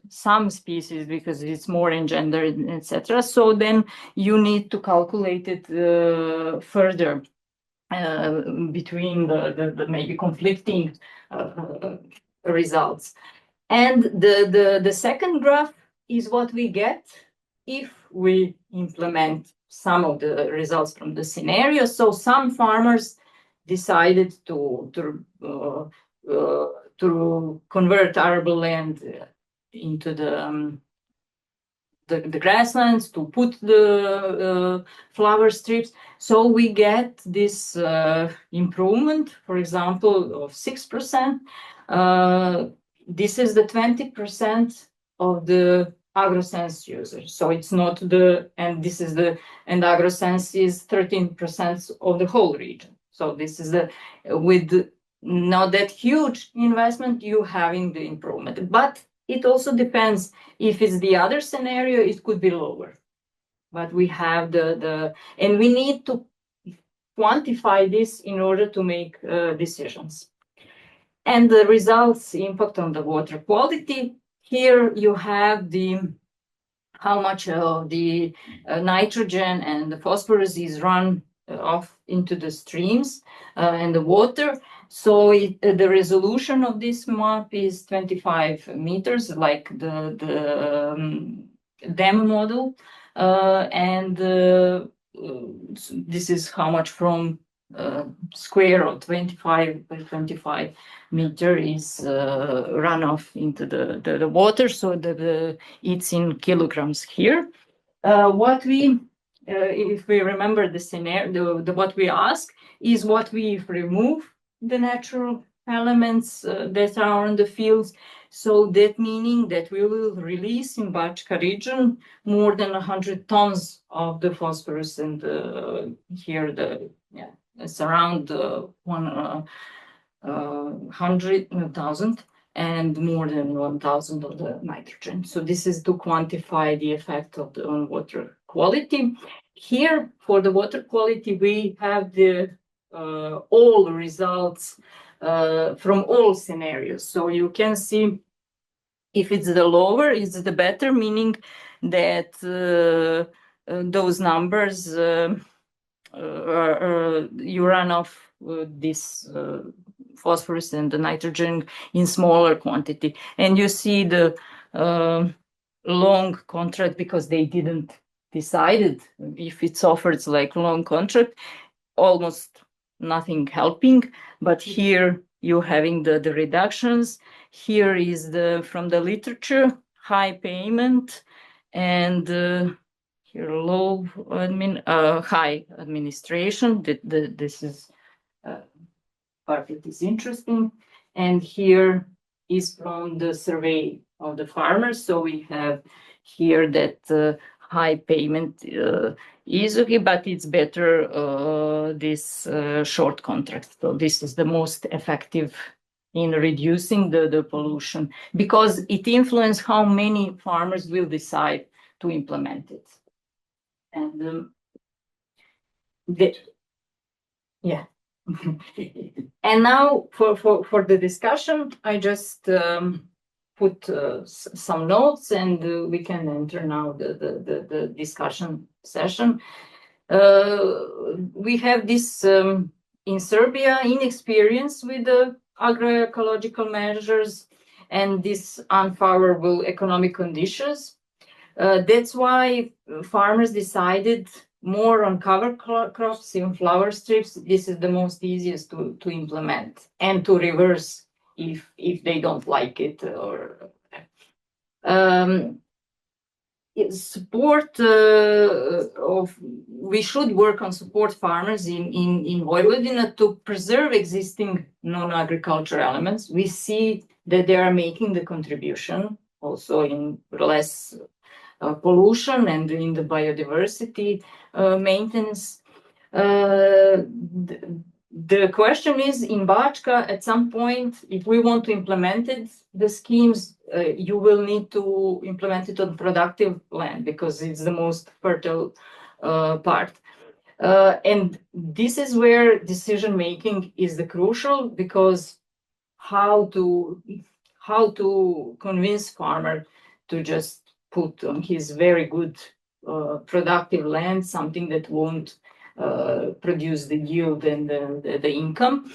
some species because it's more engendered, etc., so then you need to calculate it further between the maybe conflicting results. And the second graph is what we get if we implement some of the results from the scenario. So some farmers decided to convert arable land into the grasslands, to put the flower strips. So we get this improvement, for example, of 6%. This is the 20% of the AgroSense users. So it's not and AgroSense is 13% of the whole region. So this is with not that huge investment, you having the improvement. But it also depends. If it's the other scenario, it could be lower. But we have and we need to quantify this in order to make decisions. And the results impact on the water quality. Here you have how much of the nitrogen and the phosphorus is run off into the streams and the water. So the resolution of this map is 25 meters, like the dam model. And this is how much from square of 25 by 25 meter is runoff into the water. So it's in kilograms here. What we if we remember the scenario, what we ask is what we remove the natural elements that are on the fields. So that meaning that we will release in Bačka region more than 100 tons of the phosphorus and here it's around 100,000 and more than 1,000 of the nitrogen. So this is to quantify the effect of on water quality. Here, for the water quality, we have the all results from all scenarios. So you can see if it's the lower, it's the better, meaning that those numbers you run off this phosphorus and the nitrogen in smaller quantity, and you see the long contract because they didn't decided if it's offered like long contract, almost nothing helping. But here you having the reductions. Here is the from the literature high payment and here low high administration. This is part that is interesting. And here is from the survey of the farmers. So we have here that high payment is okay, but it's better this short contract. So this is the most effective in reducing the pollution because it influences how many farmers will decide to implement it. And yeah. And now for the discussion, I just put some notes and we can enter now the discussion session. We have this in Serbia inexperience with the agroecological measures and these unfavorable economic conditions. That's why farmers decided more on cover crops in flower strips. This is the most easiest to implement and to reverse if they don't like it or support of we should work on support farmers in Vojvodina to preserve existing non-agriculture elements. We see that they are making the contribution also in less pollution and in the biodiversity maintenance. The question is in Bačka, at some point, if we want to implement it, the schemes, you will need to implement it on productive land because it's the most fertile part. And this is where decision making is the crucial because how to convince farmer to just put on his very good productive land something that won't produce the yield and the income.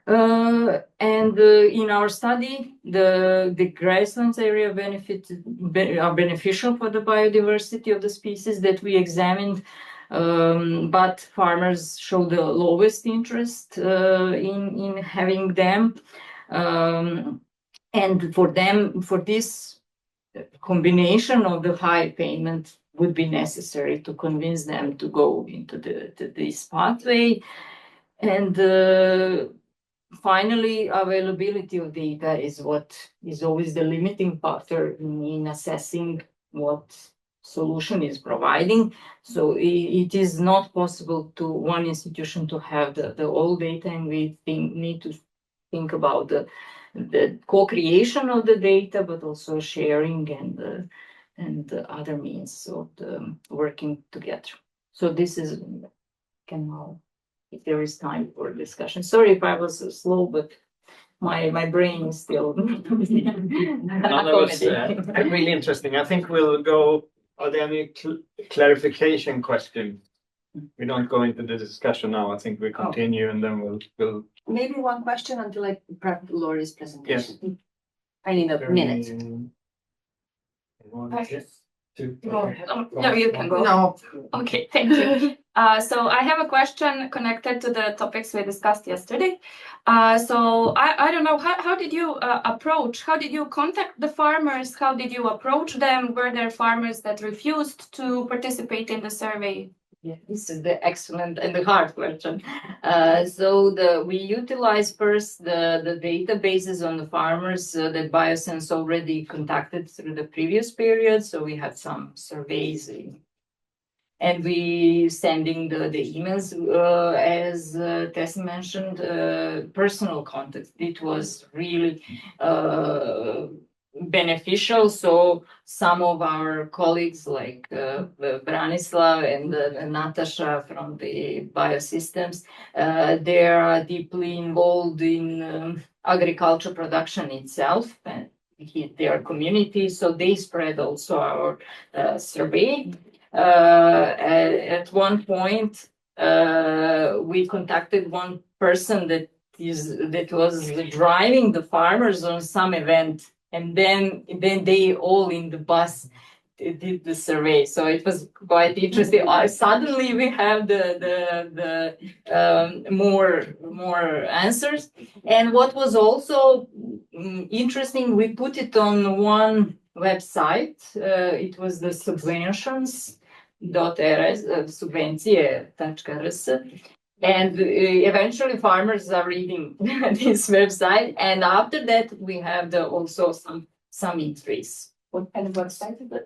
And in our study, the grasslands area are beneficial for the biodiversity of the species that we examined, but farmers show the lowest interest in having them. And for them, for this combination of the high payment would be necessary to convince them to go into this pathway. And finally, availability of data is what is always the limiting factor in assessing what solution is providing. So it is not possible to one institution to have the all data, and we need to think about the co-creation of the data, but also sharing and other means of working together. So this is can now, if there is time for discussion. Sorry if I was slow, but my brain is still. That was really interesting. I think we'll go. Are there any clarification questions? We don't go into the discussion now. I think we continue and then we'll. Maybe one question until I prep Lori's presentation. Yes. I need a minute. No, you can go. No. Okay, thank you. So I have a question connected to the topics we discussed yesterday. So I don't know, how did you approach, how did you contact the farmers? How did you approach them? Were there farmers that refused to participate in the survey? Yeah, this is the excellent and the hard question. We utilize first the databases on the farmers that BioSense already contacted through the previous period. So we had some surveys And we sending the emails, as Tessa mentioned, personal contact. It was really beneficial. So some of our colleagues like Branislav and Natasha from the biosystems, they are deeply involved in agriculture production itself and their community. So they spread also our survey. At one point, we contacted one person that was driving the farmers on some event, and then they all in the bus did the survey. So it was quite interesting. Suddenly we have the more answers. And what was also interesting, we put it on one website. It was the subventions.rs, subvencije.rs. And eventually farmers are reading this website. And after that, we have also some entries. What kind of website is it?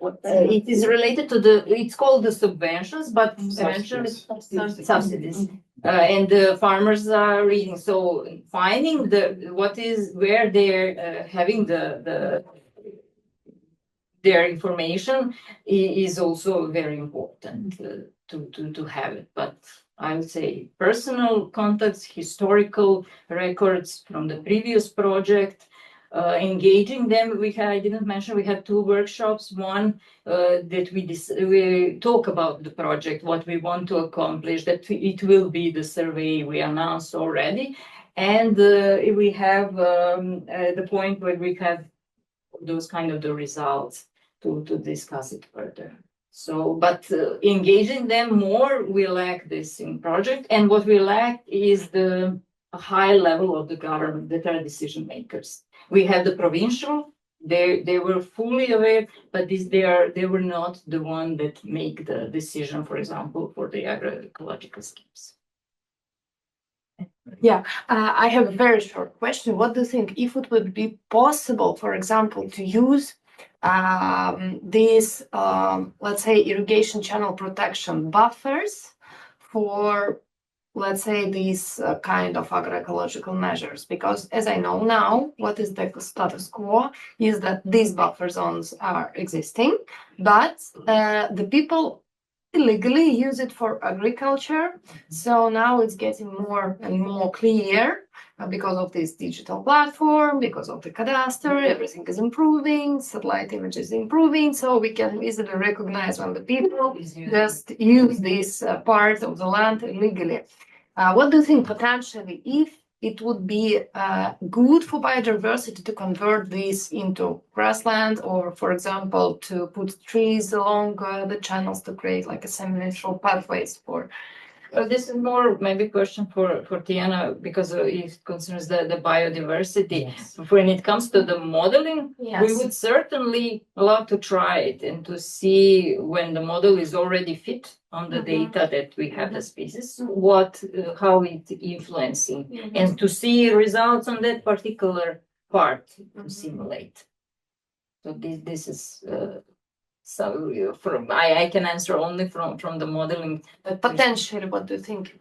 It is related to it's called the subventions, but eventually subsidies. And the farmers are reading. So finding where they're having their information is also very important to have it. But I would say personal contacts, historical records from the previous project, engaging them. I didn't mention, we had 2 workshops. One that we talk about the project, what we want to accomplish, that it will be the survey we announced already. And we have the point where we have those kind of the results to discuss it further. So, but engaging them more, we lack this in project. And what we lack is the high level of the government that are decision makers. We had the provincial, they were fully aware, but they were not the one that make the decision, for example, for the agroecological schemes. Yeah, I have a very short question. What do you think, if it would be possible, for example, to use these, let's say, irrigation channel protection buffers for, let's say, these kind of agroecological measures? Because as I know now, what is the status quo is that these buffer zones are existing, but the people illegally use it for agriculture. So now it's getting more and more clear because of this digital platform, because of the cadastre, everything is improving, satellite image is improving, so we can easily recognize when the people just use this part of the land illegally. What do you think potentially, if it would be good for biodiversity to convert this into grassland, or, for example, to put trees along the channels to create like a semi-natural pathways for? This is more maybe a question for Tiana, because it concerns the biodiversity. Yes. When it comes to the modeling, Yes. we would certainly love to try it and to see when the model is already fit on the data that we have the species, how it influencing, and to see results on that particular part to simulate. So this is so I can answer only from the modeling. Potentially, what do you think?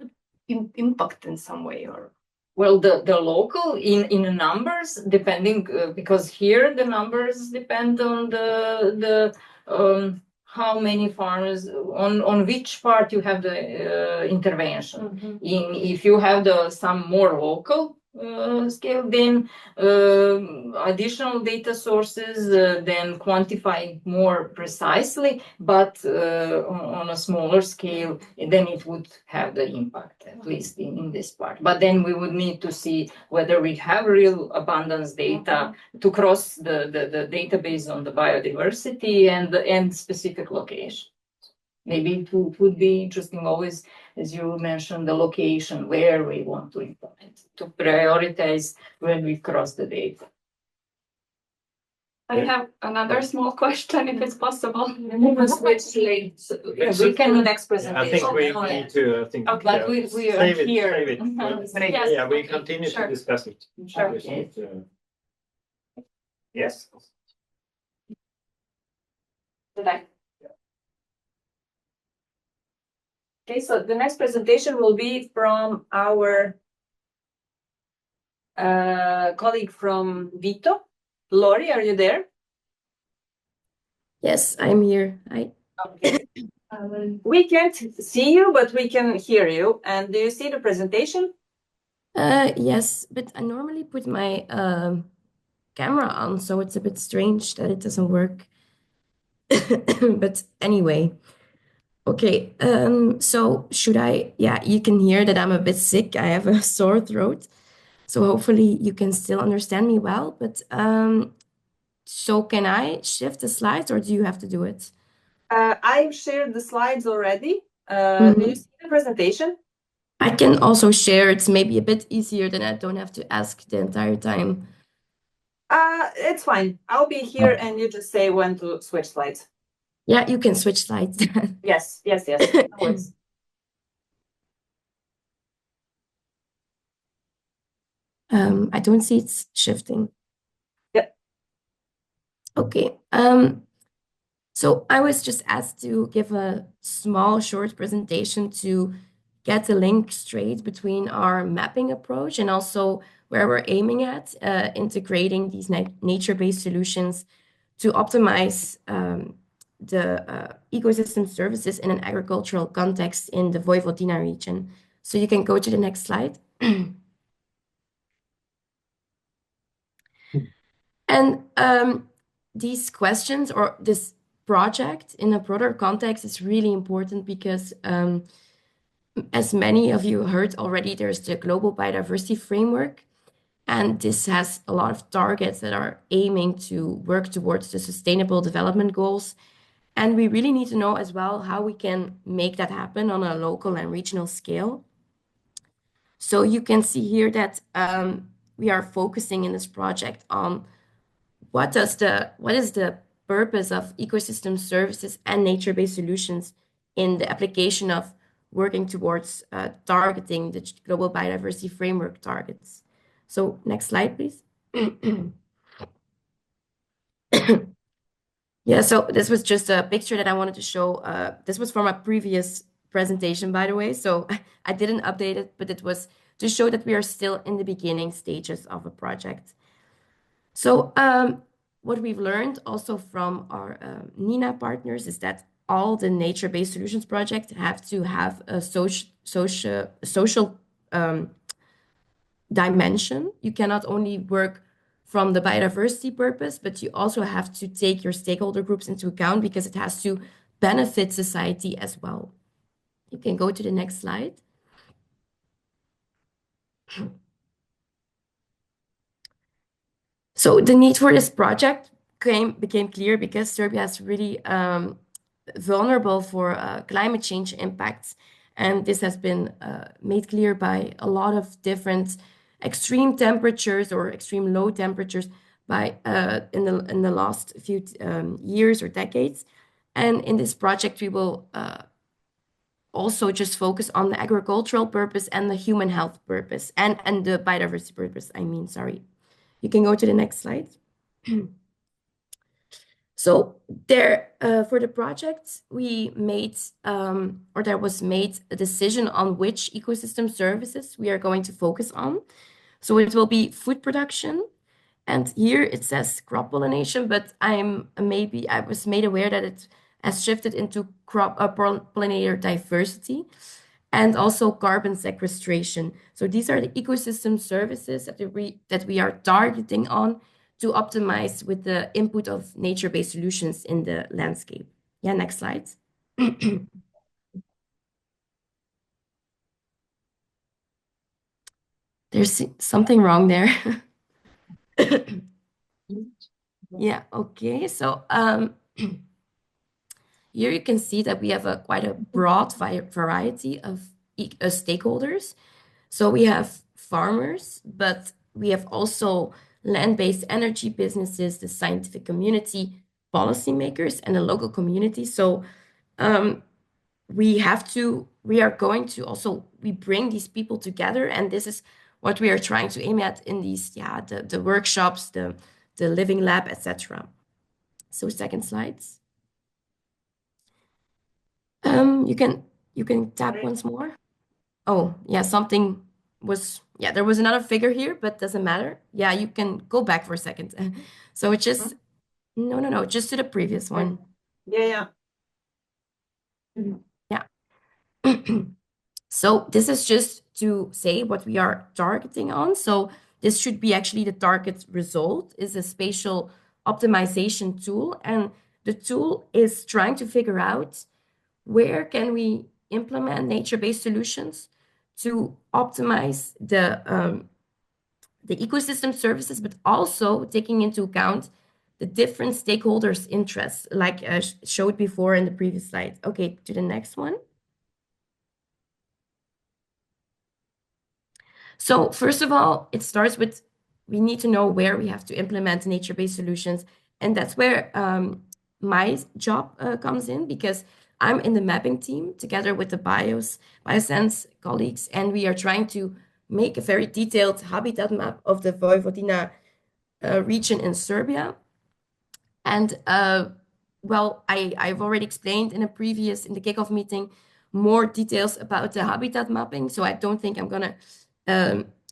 Impact in some way, or? Well, the local in the numbers, depending, because here the numbers depend on the how many farmers, on which part you have the intervention. If you have some more local scale, then additional data sources, then quantify more precisely, but on a smaller scale, then it would have the impact, at least in this part. But then we would need to see whether we have real abundance data to cross the database on the biodiversity and specific location. Maybe it would be interesting always, as you mentioned, the location where we want to implement, to prioritize when we cross the data. I have another small question, if it's possible. Switch lanes. We can next presentation. I think we need to. But we are save it, here. save it. Yes. Yeah, we continue to discuss it. Sure. We need to- Yes. Did I? Okay, so the next presentation will be from our colleague from VITO. Lori, are you there? Yes, I'm here. Okay. We can't see you, but we can hear you. And do you see the presentation? Yes, but I normally put my camera on, so it's a bit strange that it doesn't work. But anyway, okay. So should I? Yeah, you can hear that I'm a bit sick. I have a sore throat, so hopefully you can still understand me well. But so can I shift the slides, or do you have to do it? I've shared the slides already. Do you see the presentation? I can also share. It's maybe a bit easier than I don't have to ask the entire time. It's fine. I'll be here and you just say when to switch slides. Yeah, you can switch slides. Yes. That works. I don't see it's shifting. Yep. Okay. So I was just asked to give a small, short presentation to get the link straight between our mapping approach and also where we're aiming at, integrating these nature-based solutions to optimize the ecosystem services in an agricultural context in the Vojvodina region. So you can go to the next slide. And these questions or this project in a broader context is really important because as many of you heard already, there's the Global Biodiversity Framework, and this has a lot of targets that are aiming to work towards the Sustainable Development Goals. And we really need to know as well how we can make that happen on a local and regional scale. So you can see here that we are focusing in this project on what is the purpose of ecosystem services and nature-based solutions in the application of working towards targeting the Global Biodiversity Framework targets. So next slide, please. Yeah, so this was just a picture that I wanted to show. This was from a previous presentation, by the way, so I didn't update it, but it was to show that we are still in the beginning stages of a project. So what we've learned also from our NINA partners is that all the nature-based solutions projects have to have a social dimension. You cannot only work from the biodiversity purpose, but you also have to take your stakeholder groups into account because it has to benefit society as well. You can go to the next slide. So the need for this project became clear because Serbia is really vulnerable for climate change impacts. And this has been made clear by a lot of different extreme temperatures or extreme low temperatures in the last few years or decades. And in this project, we will also just focus on the agricultural purpose and the human health purpose and the biodiversity purpose, sorry. You can go to the next slide. So there, for the project, we made, or there was made a decision on which ecosystem services we are going to focus on. So it will be food production, and here it says crop pollination, but I was made aware that it has shifted into pollinator diversity and also carbon sequestration. So these are the ecosystem services that we are targeting on to optimize with the input of nature-based solutions in the landscape. Yeah, next slide. There's something wrong there. Yeah, okay. So here you can see that we have quite a broad variety of stakeholders. So we have farmers, but we have also land-based energy businesses, the scientific community, policymakers, and the local community. So we bring these people together, and this is what we are trying to aim at in these, the workshops, the living lab, etc. So second slides. you can tap once more. Oh, yeah, something was, yeah, there was another figure here, but doesn't matter. Yeah, you can go back for a second. So it just, no, just to the previous one. Yeah. Yeah. So this is just to say what we are targeting on. So this should be actually the target result is a spatial optimization tool. And the tool is trying to figure out where can we implement nature-based solutions to optimize the ecosystem services, but also taking into account the different stakeholders' interests, like showed before in the previous slide. Okay, to the next one. So first of all, it starts with we need to know where we have to implement nature-based solutions. And that's where my job comes in, because I'm in the mapping team together with the BioSense colleagues, and we are trying to make a very detailed habitat map of the Vojvodina region in Serbia. And well, I've already explained in the kickoff meeting more details about the habitat mapping, so I don't think I'm gonna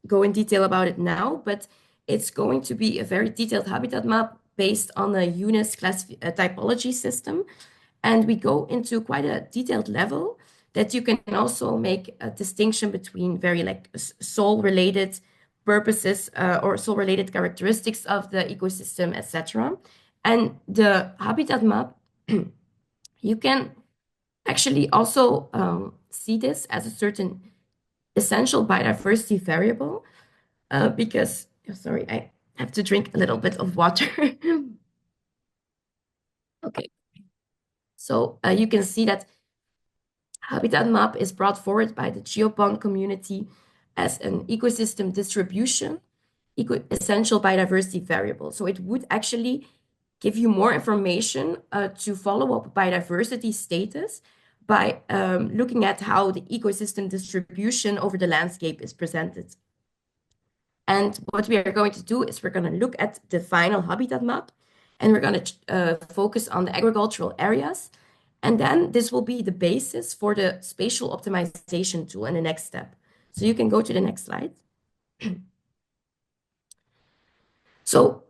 go in detail about it now, but it's going to be a very detailed habitat map based on a UNIS typology system. And we go into quite a detailed level that you can also make a distinction between very like soil-related purposes or soil-related characteristics of the ecosystem, etc. And the habitat map, you can actually also see this as a certain essential biodiversity variable because, sorry, I have to drink a little bit of water. Okay, so you can see that habitat map is brought forward by the geopond community as an ecosystem distribution, essential biodiversity variable. So it would actually give you more information to follow up biodiversity status by looking at how the ecosystem distribution over the landscape is presented. And what we are going to do is we're going to look at the final habitat map, and we're going to focus on the agricultural areas. And then this will be the basis for the spatial optimization tool and the next step. So you can go to the next slide. So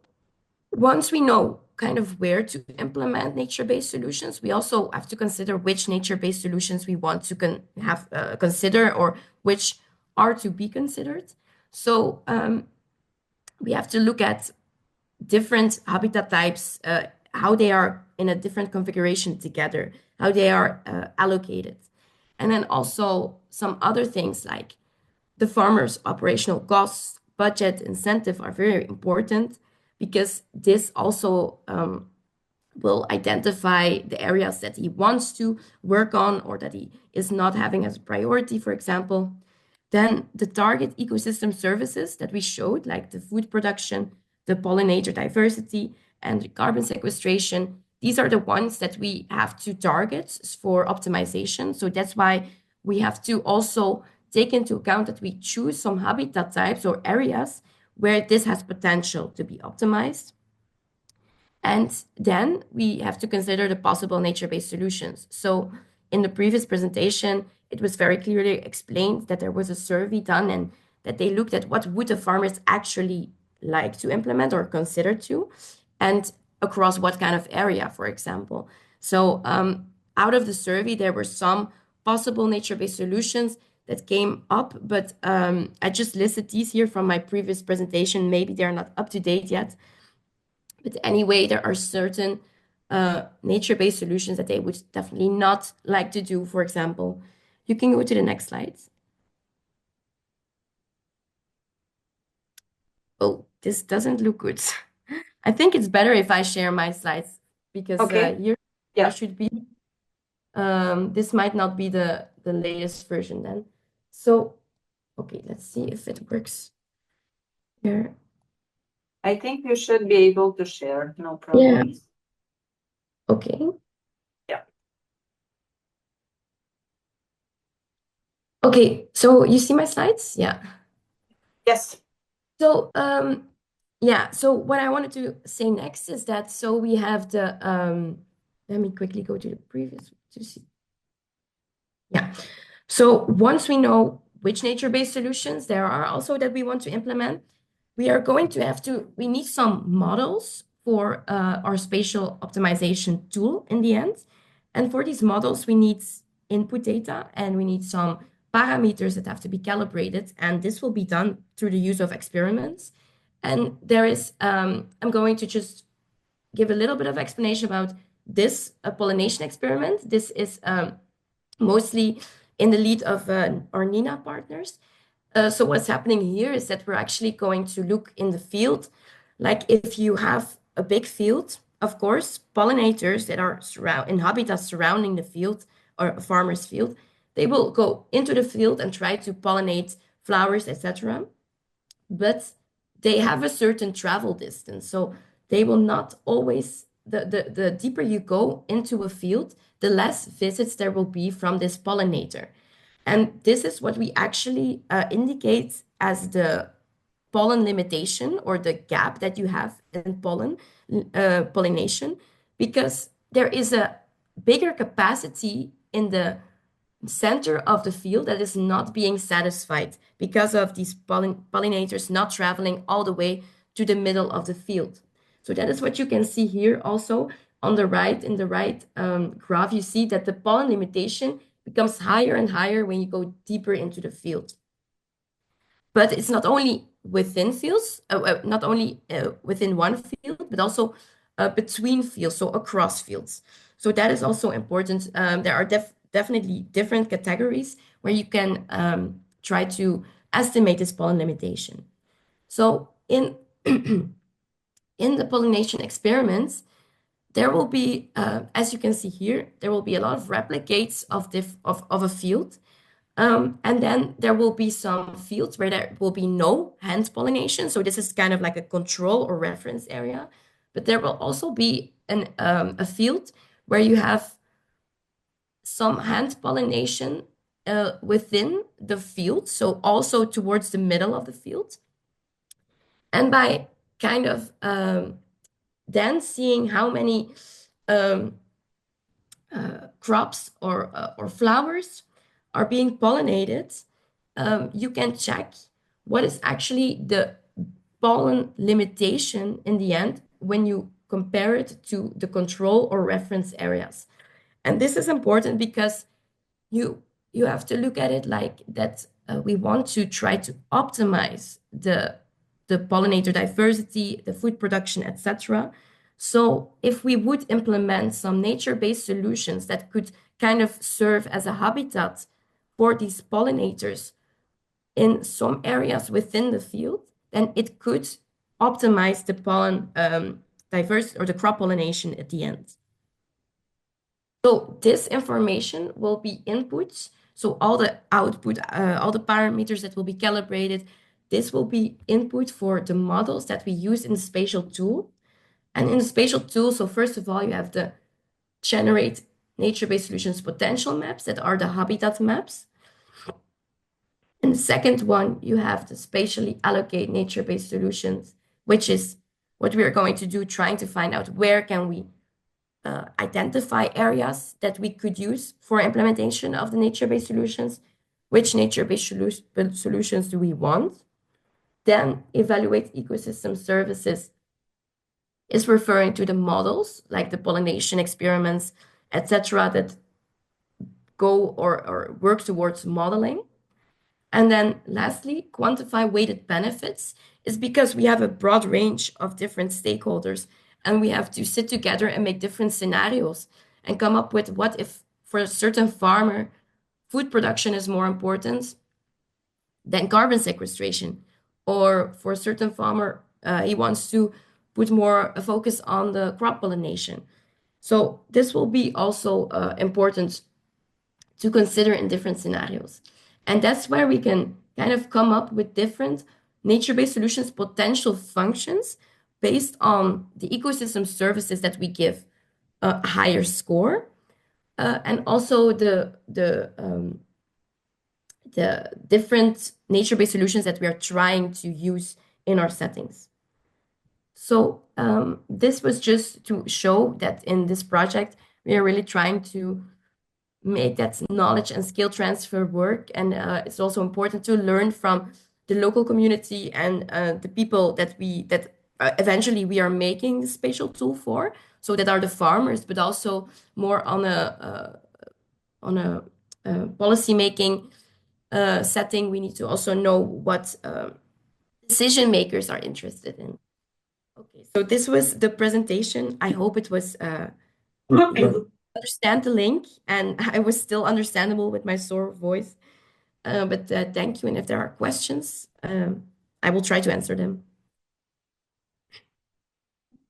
once we know kind of where to implement nature-based solutions, we also have to consider which nature-based solutions we want to consider or which are to be considered. So we have to look at different habitat types, how they are in a different configuration together, how they are allocated. And then also some other things like the farmer's operational costs, budget, incentive are very important, because this also will identify the areas that he wants to work on or that he is not having as a priority, for example. Then the target ecosystem services that we showed, like the food production, the pollinator diversity, and the carbon sequestration, these are the ones that we have to target for optimization. So that's why we have to also take into account that we choose some habitat types or areas where this has potential to be optimized. And then we have to consider the possible nature-based solutions. So in the previous presentation, it was very clearly explained that there was a survey done and that they looked at what would the farmers actually like to implement or consider to, and across what kind of area, for example. So out of the survey, there were some possible nature-based solutions that came up, but I just listed these here from my previous presentation. Maybe they're not up to date yet. But anyway, there are certain nature-based solutions that they would definitely not like to do, for example. You can go to the next slide. Oh, this doesn't look good. I think it's better if I share my slides, because here should be, this might not be the latest version then. So, okay, let's see if it works here. I think you should be able to share, no problem. Yeah. Okay. Yeah. Okay, so you see my slides? Yeah. Yes. So yeah, so what I wanted to say next is that, so we have the let me quickly go to the previous to see. Yeah. So once we know which nature-based solutions there are also that we want to implement, we are going to have to, we need some models for our spatial optimization tool in the end. And for these models, we need input data and we need some parameters that have to be calibrated. And this will be done through the use of experiments. And there is, I'm going to just give a little bit of explanation about this pollination experiment. This is mostly in the lead of our NINA partners. So what's happening here is that we're actually going to look in the field. Like if you have a big field, of course, pollinators that are in habitats surrounding the field or a farmer's field, they will go into the field and try to pollinate flowers, etc. But they have a certain travel distance. So they will not always, the deeper you go into a field, the less visits there will be from this pollinator. And this is what we actually indicate as the pollen limitation or the gap that you have in pollination, because there is a bigger capacity in the center of the field that is not being satisfied because of these pollinators not traveling all the way to the middle of the field. So that is what you can see here also on the right, in the right graph, you see that the pollen limitation becomes higher and higher when you go deeper into the field. But it's not only within fields, not only within one field, but also between fields, so across fields. So that is also important. There are definitely different categories where you can try to estimate this pollen limitation. So in in the pollination experiments, there will be, as you can see here, there will be a lot of replicates of a field. And then there will be some fields where there will be no hand pollination. So this is kind of like a control or reference area. But there will also be a field where you have some hand pollination within the field, so also towards the middle of the field. And by kind of then seeing how many crops or flowers are being pollinated, you can check what is actually the pollen limitation in the end when you compare it to the control or reference areas. And this is important because you have to look at it like that. We want to try to optimize the pollinator diversity, the food production, etc. So if we would implement some nature-based solutions that could kind of serve as a habitat for these pollinators in some areas within the field, then it could optimize the pollen diversity or the crop pollination at the end. So this information will be inputs. So all the output, all the parameters that will be calibrated, this will be input for the models that we use in the spatial tool. And in the spatial tool, so first of all, you have the generate nature-based solutions potential maps that are the habitat maps. And the second one, you have the spatially allocate nature-based solutions, which is what we are going to do, trying to find out where can we identify areas that we could use for implementation of the nature-based solutions, which nature-based solutions do we want. Then evaluate ecosystem services is referring to the models like the pollination experiments, etc., that go or work towards modeling. And then lastly, quantify weighted benefits is because we have a broad range of different stakeholders and we have to sit together and make different scenarios and come up with what if for a certain farmer, food production is more important than carbon sequestration, or for a certain farmer, he wants to put more a focus on the crop pollination. So this will be also important to consider in different scenarios. And that's where we can kind of come up with different nature-based solutions potential functions based on the ecosystem services that we give a higher score, and also the different nature-based solutions that we are trying to use in our settings. So this was just to show that in this project, we are really trying to make that knowledge and skill transfer work. And it's also important to learn from the local community and the people that eventually we are making the spatial tool for. So that are the farmers, but also more on a policy making setting. We need to also know what decision makers are interested in. Okay, so this was the presentation. I hope it was understand the link, and I was still understandable with my sore voice. But thank you, and if there are questions, I will try to answer them. Thank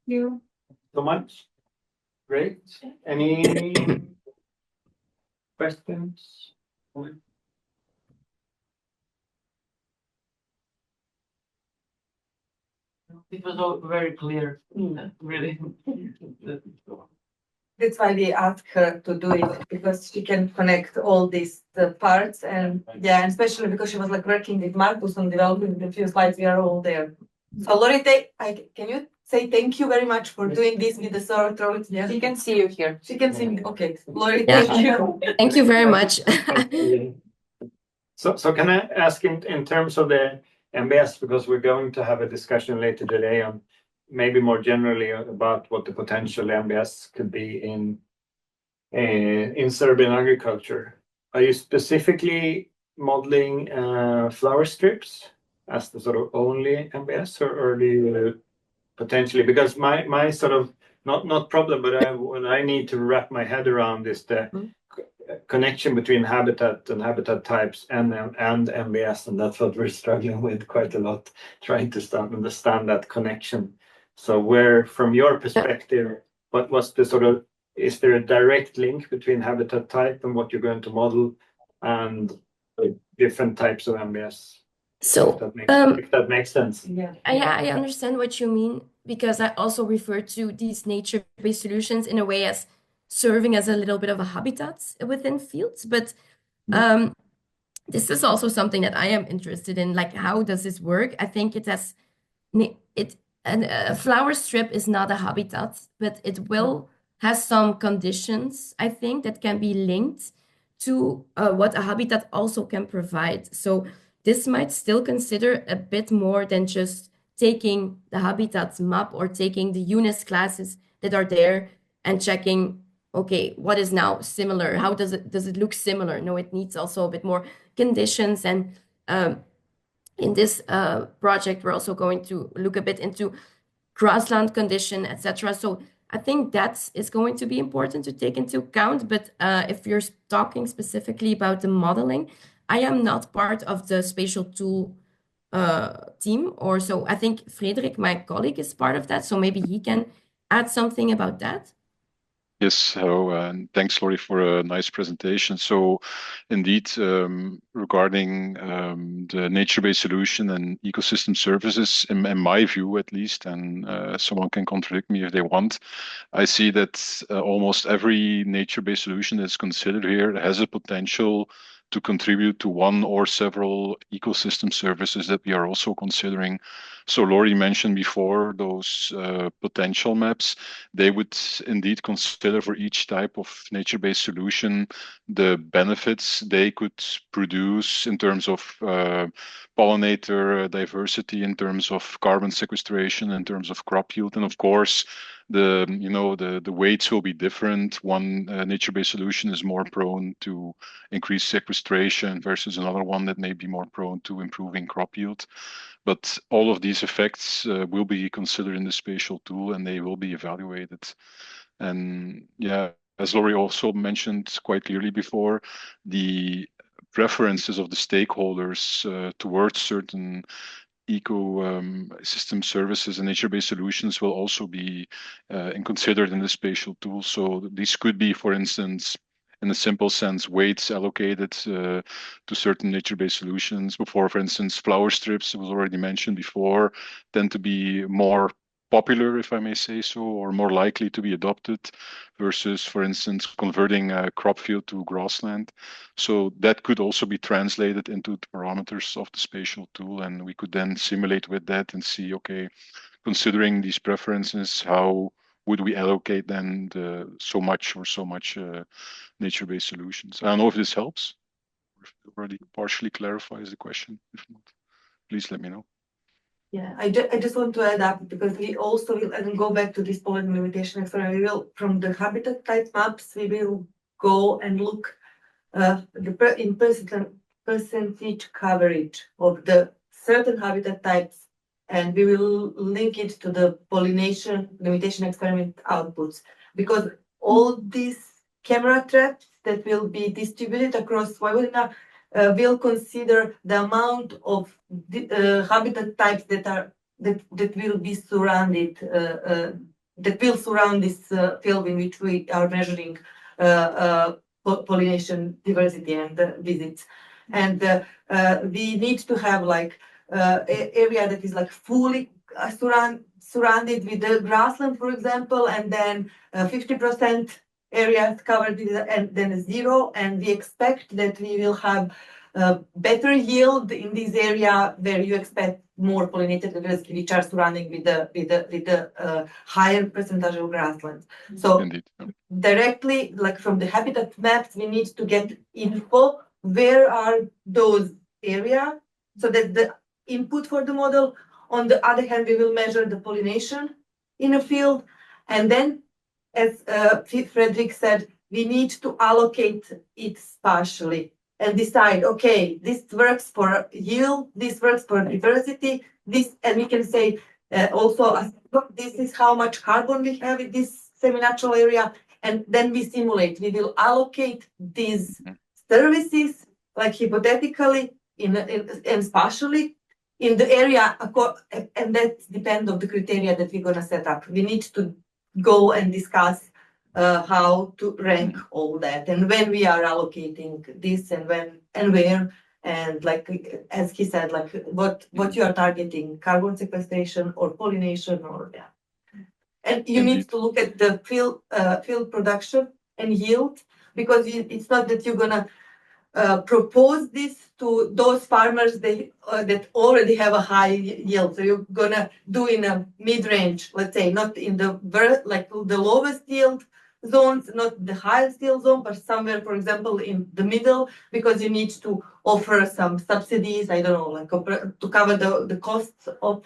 you so much. Great. Any questions? It was all very clear, really. That's why we asked her to do it, because she can connect all these parts, and yeah, and especially because she was like working with Marcus on developing the few slides. We are all there. So Lorite, can you say thank you very much for doing this with the sore throat? Yeah, She can see you here. she can see me. Okay, Lorite, Yeah. thank you. Thank you very much. So can I ask in terms of the NbS, because we're going to have a discussion later today on maybe more generally about what the potential NbS could be in Serbian agriculture. Are you specifically modeling flower strips as the sort of only NbS, or do you potentially, because my sort of not problem, but what I need to wrap my head around is the connection between habitat and habitat types and NbS, and that's what we're struggling with quite a lot, trying to understand that connection. So where, from your perspective, what was the sort of, is there a direct link between habitat type and what you're going to model and different types of NbS? So if that makes sense. Yeah, I understand what you mean, because I also refer to these nature-based solutions in a way as serving as a little bit of a habitat within fields. But this is also something that I am interested in, like, how does this work? I think a flower strip is not a habitat, but it will have some conditions, I think, that can be linked to what a habitat also can provide. So this might still consider a bit more than just taking the habitats map or taking the UNIS classes that are there and checking, okay, what is now similar? How does it look similar? No, it needs also a bit more conditions. And in this project, we're also going to look a bit into grassland condition, etc. So I think that is going to be important to take into account. But if you're talking specifically about the modeling, I am not part of the spatial tool team, or so I think Frederik, my colleague, is part of that. So maybe he can add something about that. Yes, hello, and thanks, Lori, for a nice presentation. So indeed, regarding the nature-based solution and ecosystem services, in my view at least, and someone can contradict me if they want, I see that almost every nature-based solution that's considered here has a potential to contribute to one or several ecosystem services that we are also considering. So Lori mentioned before those potential maps. They would indeed consider for each type of nature-based solution the benefits they could produce in terms of pollinator diversity, in terms of carbon sequestration, in terms of crop yield, and of course the weights will be different. One nature-based solution is more prone to increased sequestration versus another one that may be more prone to improving crop yield. But all of these effects will be considered in the spatial tool, and they will be evaluated. And yeah, as Lori also mentioned quite clearly before, the preferences of the stakeholders towards certain ecosystem services and nature-based solutions will also be considered in the spatial tool. So these could be, for instance, in a simple sense, weights allocated to certain nature-based solutions. Before, for instance, flower strips, it was already mentioned before, tend to be more popular, if I may say so, or more likely to be adopted versus, for instance, converting a crop field to grassland. So that could also be translated into the parameters of the spatial tool, and we could then simulate with that and see, okay, considering these preferences, how would we allocate then so much nature-based solutions? I don't know if this helps, or if it already partially clarifies the question. If not, please let me know. Yeah, I just want to add up, because we also will, and go back to this pollen limitation experiment, we will, from the habitat type maps, we will go and look in percentage coverage of the certain habitat types, and we will link it to the pollination limitation experiment outputs, because all these camera traps that will be distributed across Vojvodina will consider the amount of habitat types that will be surrounded, that will surround this field in which we are measuring pollination diversity and visits. And we need to have like area that is like fully surrounded with the grassland, for example, and then 50% areas covered with, and then 0. And we expect that we will have better yield in this area where you expect more pollinated diversity, which are surrounding with the higher percentage of grasslands. So Indeed. directly, like from the habitat maps, we need to get info where are those areas, so that the input for the model. On the other hand, we will measure the pollination in a field, and then, as Frederick said, we need to allocate it spatially and decide, okay, this works for yield, this works for diversity, this, and we can say also, look, this is how much carbon we have in this semi-natural area, and then we simulate. We will allocate these services, like hypothetically and spatially, in the area, and that depends on the criteria that we're going to set up. We need to go and discuss how to rank all that, and when we are allocating this, and when and where, and like as he said, like what you are targeting, carbon sequestration or pollination, or and you need to look at the field production and yield, because it's not that you're gonna propose this to those farmers that already have a high yield. So you're gonna do in a mid-range, let's say, not in the the lowest yield zones, not the highest yield zone, but somewhere, for example, in the middle, because you need to offer some subsidies, I don't know, like to cover the costs of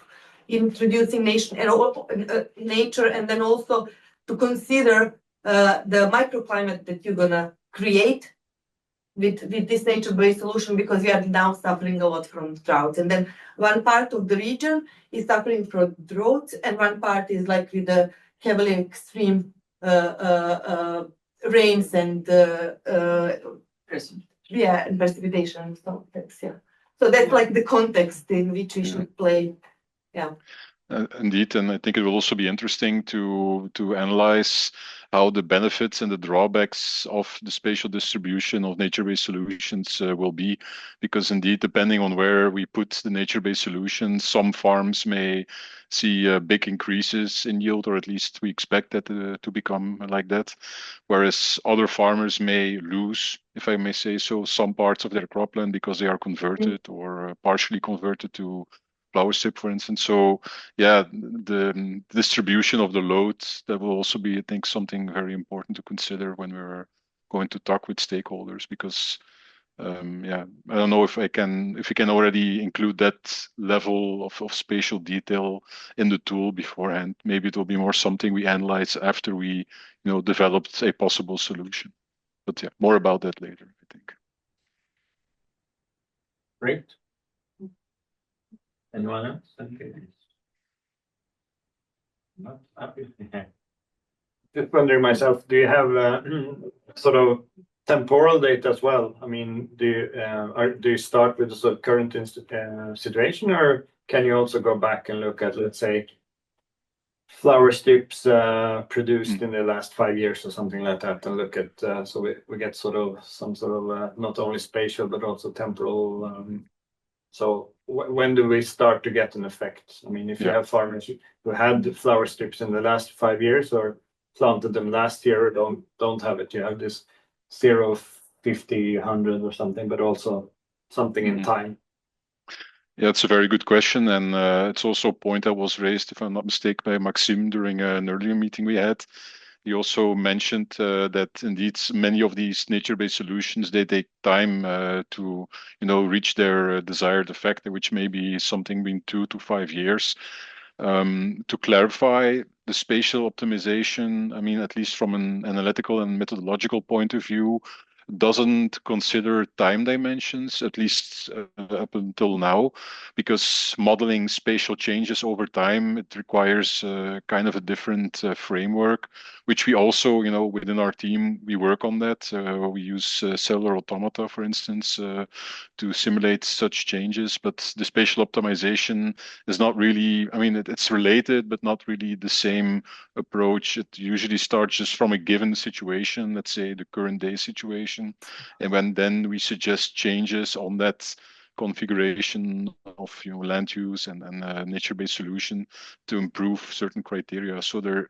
introducing nature, and then also to consider the microclimate that you're gonna create with this nature-based solution, because we are now suffering a lot from droughts. And then one part of the region is suffering from droughts, and one part is like with the heavily extreme rains and and precipitation. So that's like the context in which we should play. Yeah. Indeed, and I think it will also be interesting to analyze how the benefits and the drawbacks of the spatial distribution of nature-based solutions will be, because indeed, depending on where we put the nature-based solutions, some farms may see big increases in yield, or at least we expect that to become like that, whereas other farmers may lose, if I may say so, some parts of their cropland because they are converted or partially converted to flower strip, for instance. So yeah, the distribution of the loads, that will also be, I think, something very important to consider when we're going to talk with stakeholders, because I don't know if we can already include that level of spatial detail in the tool beforehand. Maybe it will be more something we analyze after we developed a possible solution. But yeah, more about that later, I think. Great. Anyone else? Okay. Not happy. Just wondering myself, do you have sort of temporal data as well? I mean, do you start with the sort of current situation, or can you also go back and look at, let's say, flower strips produced in the last 5 years or something like that, and look at so we get sort of some sort of not only spatial but also temporal. So when do we start to get an effect? I mean, if you have farmers who had the flower strips in the last 5 years, or planted them last year, or don't have it, you have this 0, 50, 100 or something, but also something in time. Yeah, it's a very good question, and it's also a point that was raised, if I'm not mistaken, by Maxime during an earlier meeting we had. He also mentioned that indeed many of these nature-based solutions, they take time to reach their desired effect, which may be something between 2 to 5 years. To clarify the spatial optimization, I mean, at least from an analytical and methodological point of view, doesn't consider time dimensions, at least up until now, because modeling spatial changes over time, it requires kind of a different framework, which we also, within our team, we work on that. We use cellular automata, for instance, to simulate such changes, but the spatial optimization is not really, I mean, it's related, but not really the same approach. It usually starts just from a given situation, let's say the current day situation. And then we suggest changes on that configuration of land use and nature-based solution to improve certain criteria. So there,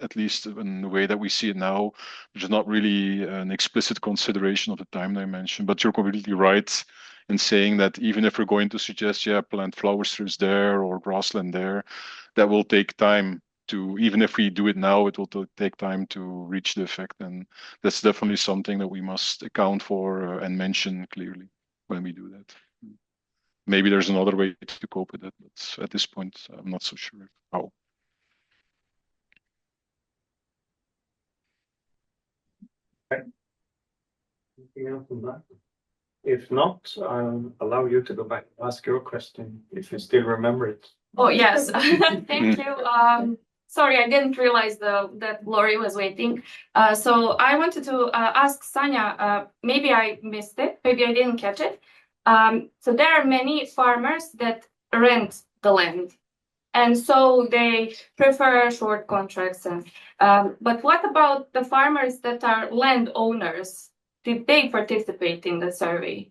at least in the way that we see it now, there's not really an explicit consideration of the time dimension. But you're completely right in saying that even if we're going to suggest, plant flower strips there or grassland there, that will take time. Even if we do it now, it will take time to reach the effect, and that's definitely something that we must account for and mention clearly when we do that. Maybe there's another way to cope with that, but at this point, I'm not so sure how. Okay. Anything else on that? If not, I'll allow you to go back and ask your question if you still remember it. Oh, yes. Thank you. Sorry, I didn't realize that Lori was waiting. So I wanted to ask Sanja, maybe I missed it, maybe I didn't catch it. So there are many farmers that rent the land, and so they prefer short contracts. But what about the farmers that are landowners? Did they participate in the survey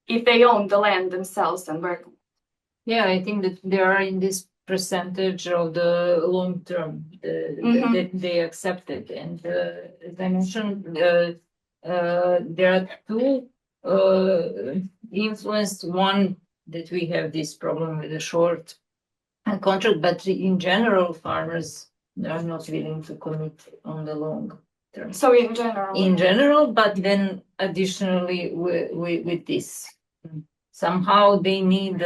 if they own the land themselves and work? Yeah, I think that they are in this percentage of the long term that they accepted. And as I mentioned, there are two influenced. One, that we have this problem with the short contract, but in general, farmers are not willing to commit on the long term. So in general? In general, but then additionally with this, somehow they need,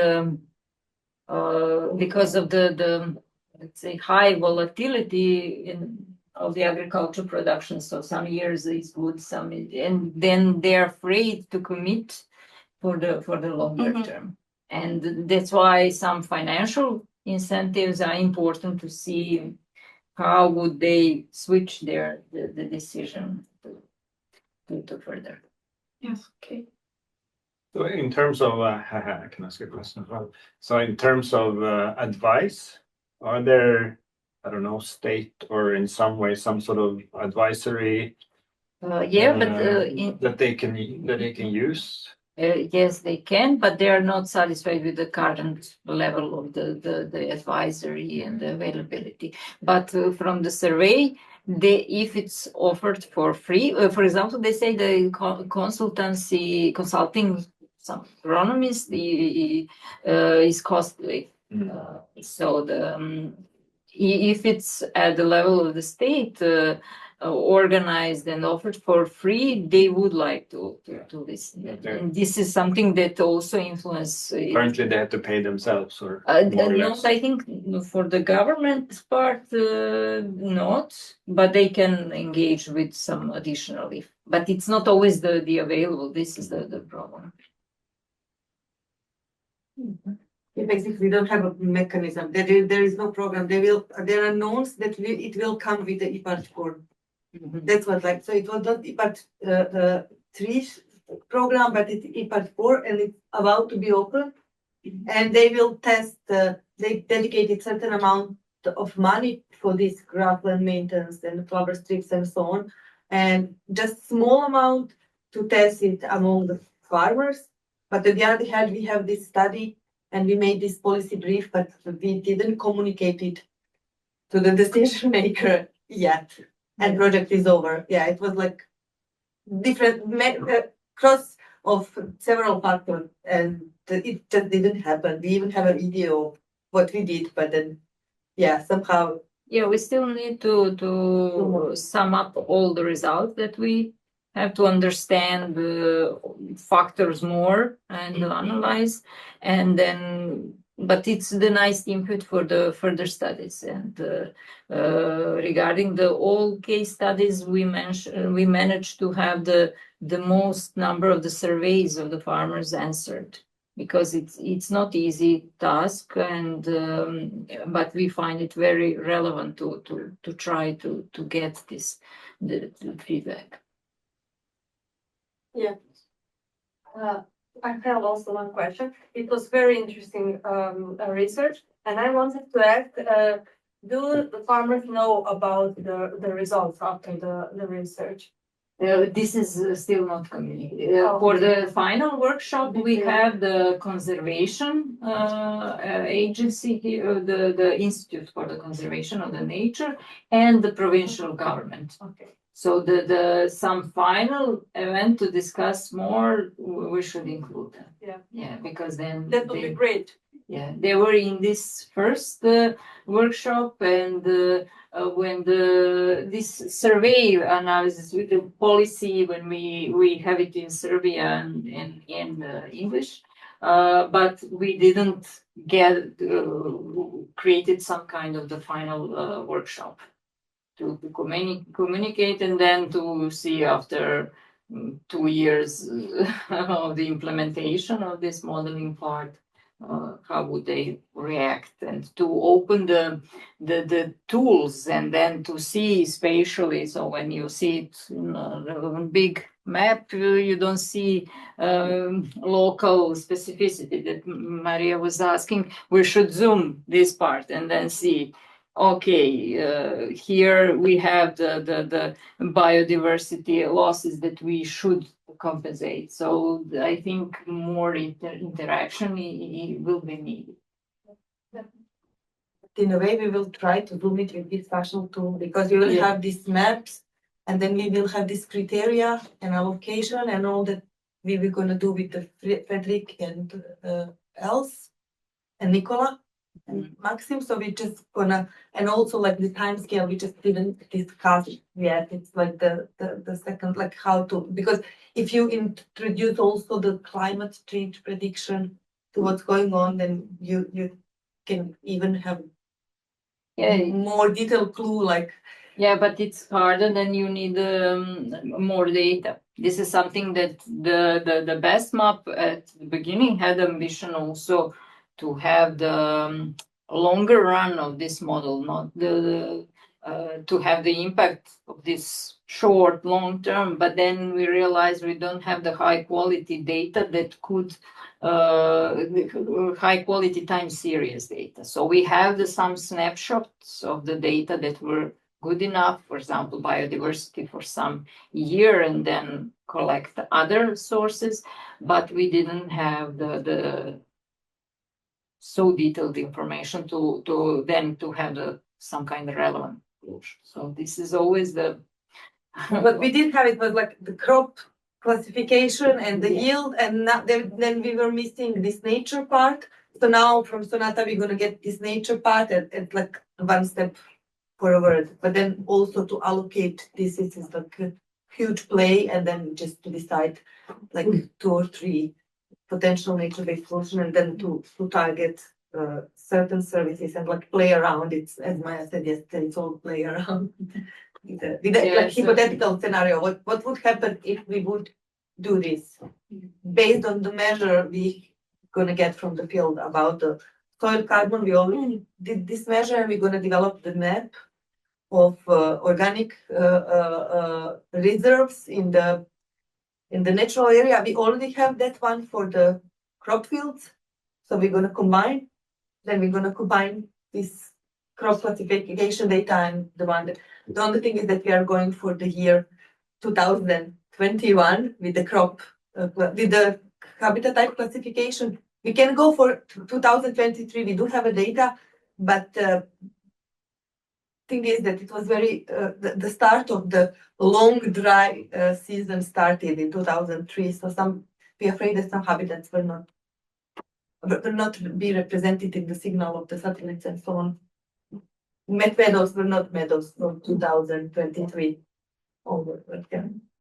because of the let's say high volatility of the agriculture production. So some years is good, and then they're afraid to commit for the longer term. And that's why some financial incentives are important to see how would they switch the decision to further. Yes, okay. So in terms of, I can ask a question as well. So in terms of advice, are there, I don't know, state or in some way some sort of advisory that they can use? Yes, they can, but they are not satisfied with the current level of the advisory and the availability. But from the survey, if it's offered for free, for example, they say the consulting some agronomist is costly. So if it's at the level of the state, organized and offered for free, they would like to listen. And this is something that also influence. Currently, they have to pay themselves, or more or less? I think for the government part, not, but they can engage with some additionally. But it's not always the available. This is the problem. Basically, we don't have a mechanism. There is no program. There are knowns that it will come with the IPART 4. That's what so it was not IPART 3 program, but it's IPART 4, and it's about to be open. And they will test. They dedicated certain amount of money for this grassland maintenance and flower strips and so on, and just small amount to test it among the farmers. But on the other hand, we have this study and we made this policy brief, but we didn't communicate it to the decision maker yet. And project is over. Yeah, it was like different cross of several factors, and it just didn't happen. We even have a video of what we did, but then, yeah, somehow. Yeah, we still need to sum up all the results that we have to understand the factors more and analyze, and then, but it's the nice input for the further studies. And regarding the all case studies, we managed to have the most number of the surveys of the farmers answered, because it's not easy task, and but we find it very relevant to try to get the feedback. Yeah. I have also one question. It was very interesting research, and I wanted to ask, do the farmers know about the results after the research? This is still not communicated. For the final workshop, we have the conservation agency here, the Institute for the Conservation of the Nature, and the provincial government. Okay. So the some final event to discuss more, we should include them. Yeah. Yeah, because then That would be great. Yeah, they were in this first workshop, and when this survey analysis with the policy, when we have it in Serbian and in English, but we didn't get created some kind of the final workshop to communicate, and then to see after 2 years of the implementation of this modeling part, how would they react, and to open the tools, and then to see spatially. So when you see it in a big map, you don't see local specificity that Maria was asking. We should zoom this part and then see, okay, here we have the biodiversity losses that we should compensate. So I think more interaction will be needed. In a way, we will try to do it with this fashion tool, because we will have these maps, and then we will have this criteria and allocation and all that we were going to do with the Frederick and Els and Nicola and Maxim. So we just gonna, and also like the time scale, we just didn't discuss yet. It's like the second, like how to, because if you introduce also the climate change prediction to what's going on, then you can even have more detailed clue, like. Yeah, but it's harder, then you need more data. This is something that the best map at the beginning had ambition also to have the longer run of this model, not to have the impact of this short, long term. But then we realized we don't have the high quality data that could high quality time series data. So we have some snapshots of the data that were good enough, for example, biodiversity for some year, and then collect other sources, but we didn't have the so detailed information to have some kind of relevant conclusion. So this is always the. But we did have it was like the crop classification and the yield, and then we were missing this nature part. So now from Sonata we're gonna get this nature part at like one step forward, but then also to allocate this is like a huge play, and then just to decide like 2 or 3 potential nature-based solutions, and then to target certain services and like play around. It's, as Maya said yesterday, it's all play around with like hypothetical scenario. What would happen if we would do this based on the measure we gonna get from the field about the soil carbon? We already did this measure, and we're gonna develop the map of organic reserves in the natural area. We already have that one for the crop fields, so we're gonna combine. Then we're gonna combine this crop classification data and the one that. The only thing is that we are going for the year 2021 with the crop with the habitat type classification. We can go for 2023. We do have a data, but thing is that it was very the start of the long dry season started in 2003. So be afraid that some habitats will not be represented in the signal of the satellites and so on. Met meadows were not meadows from 2023 onward, but yeah.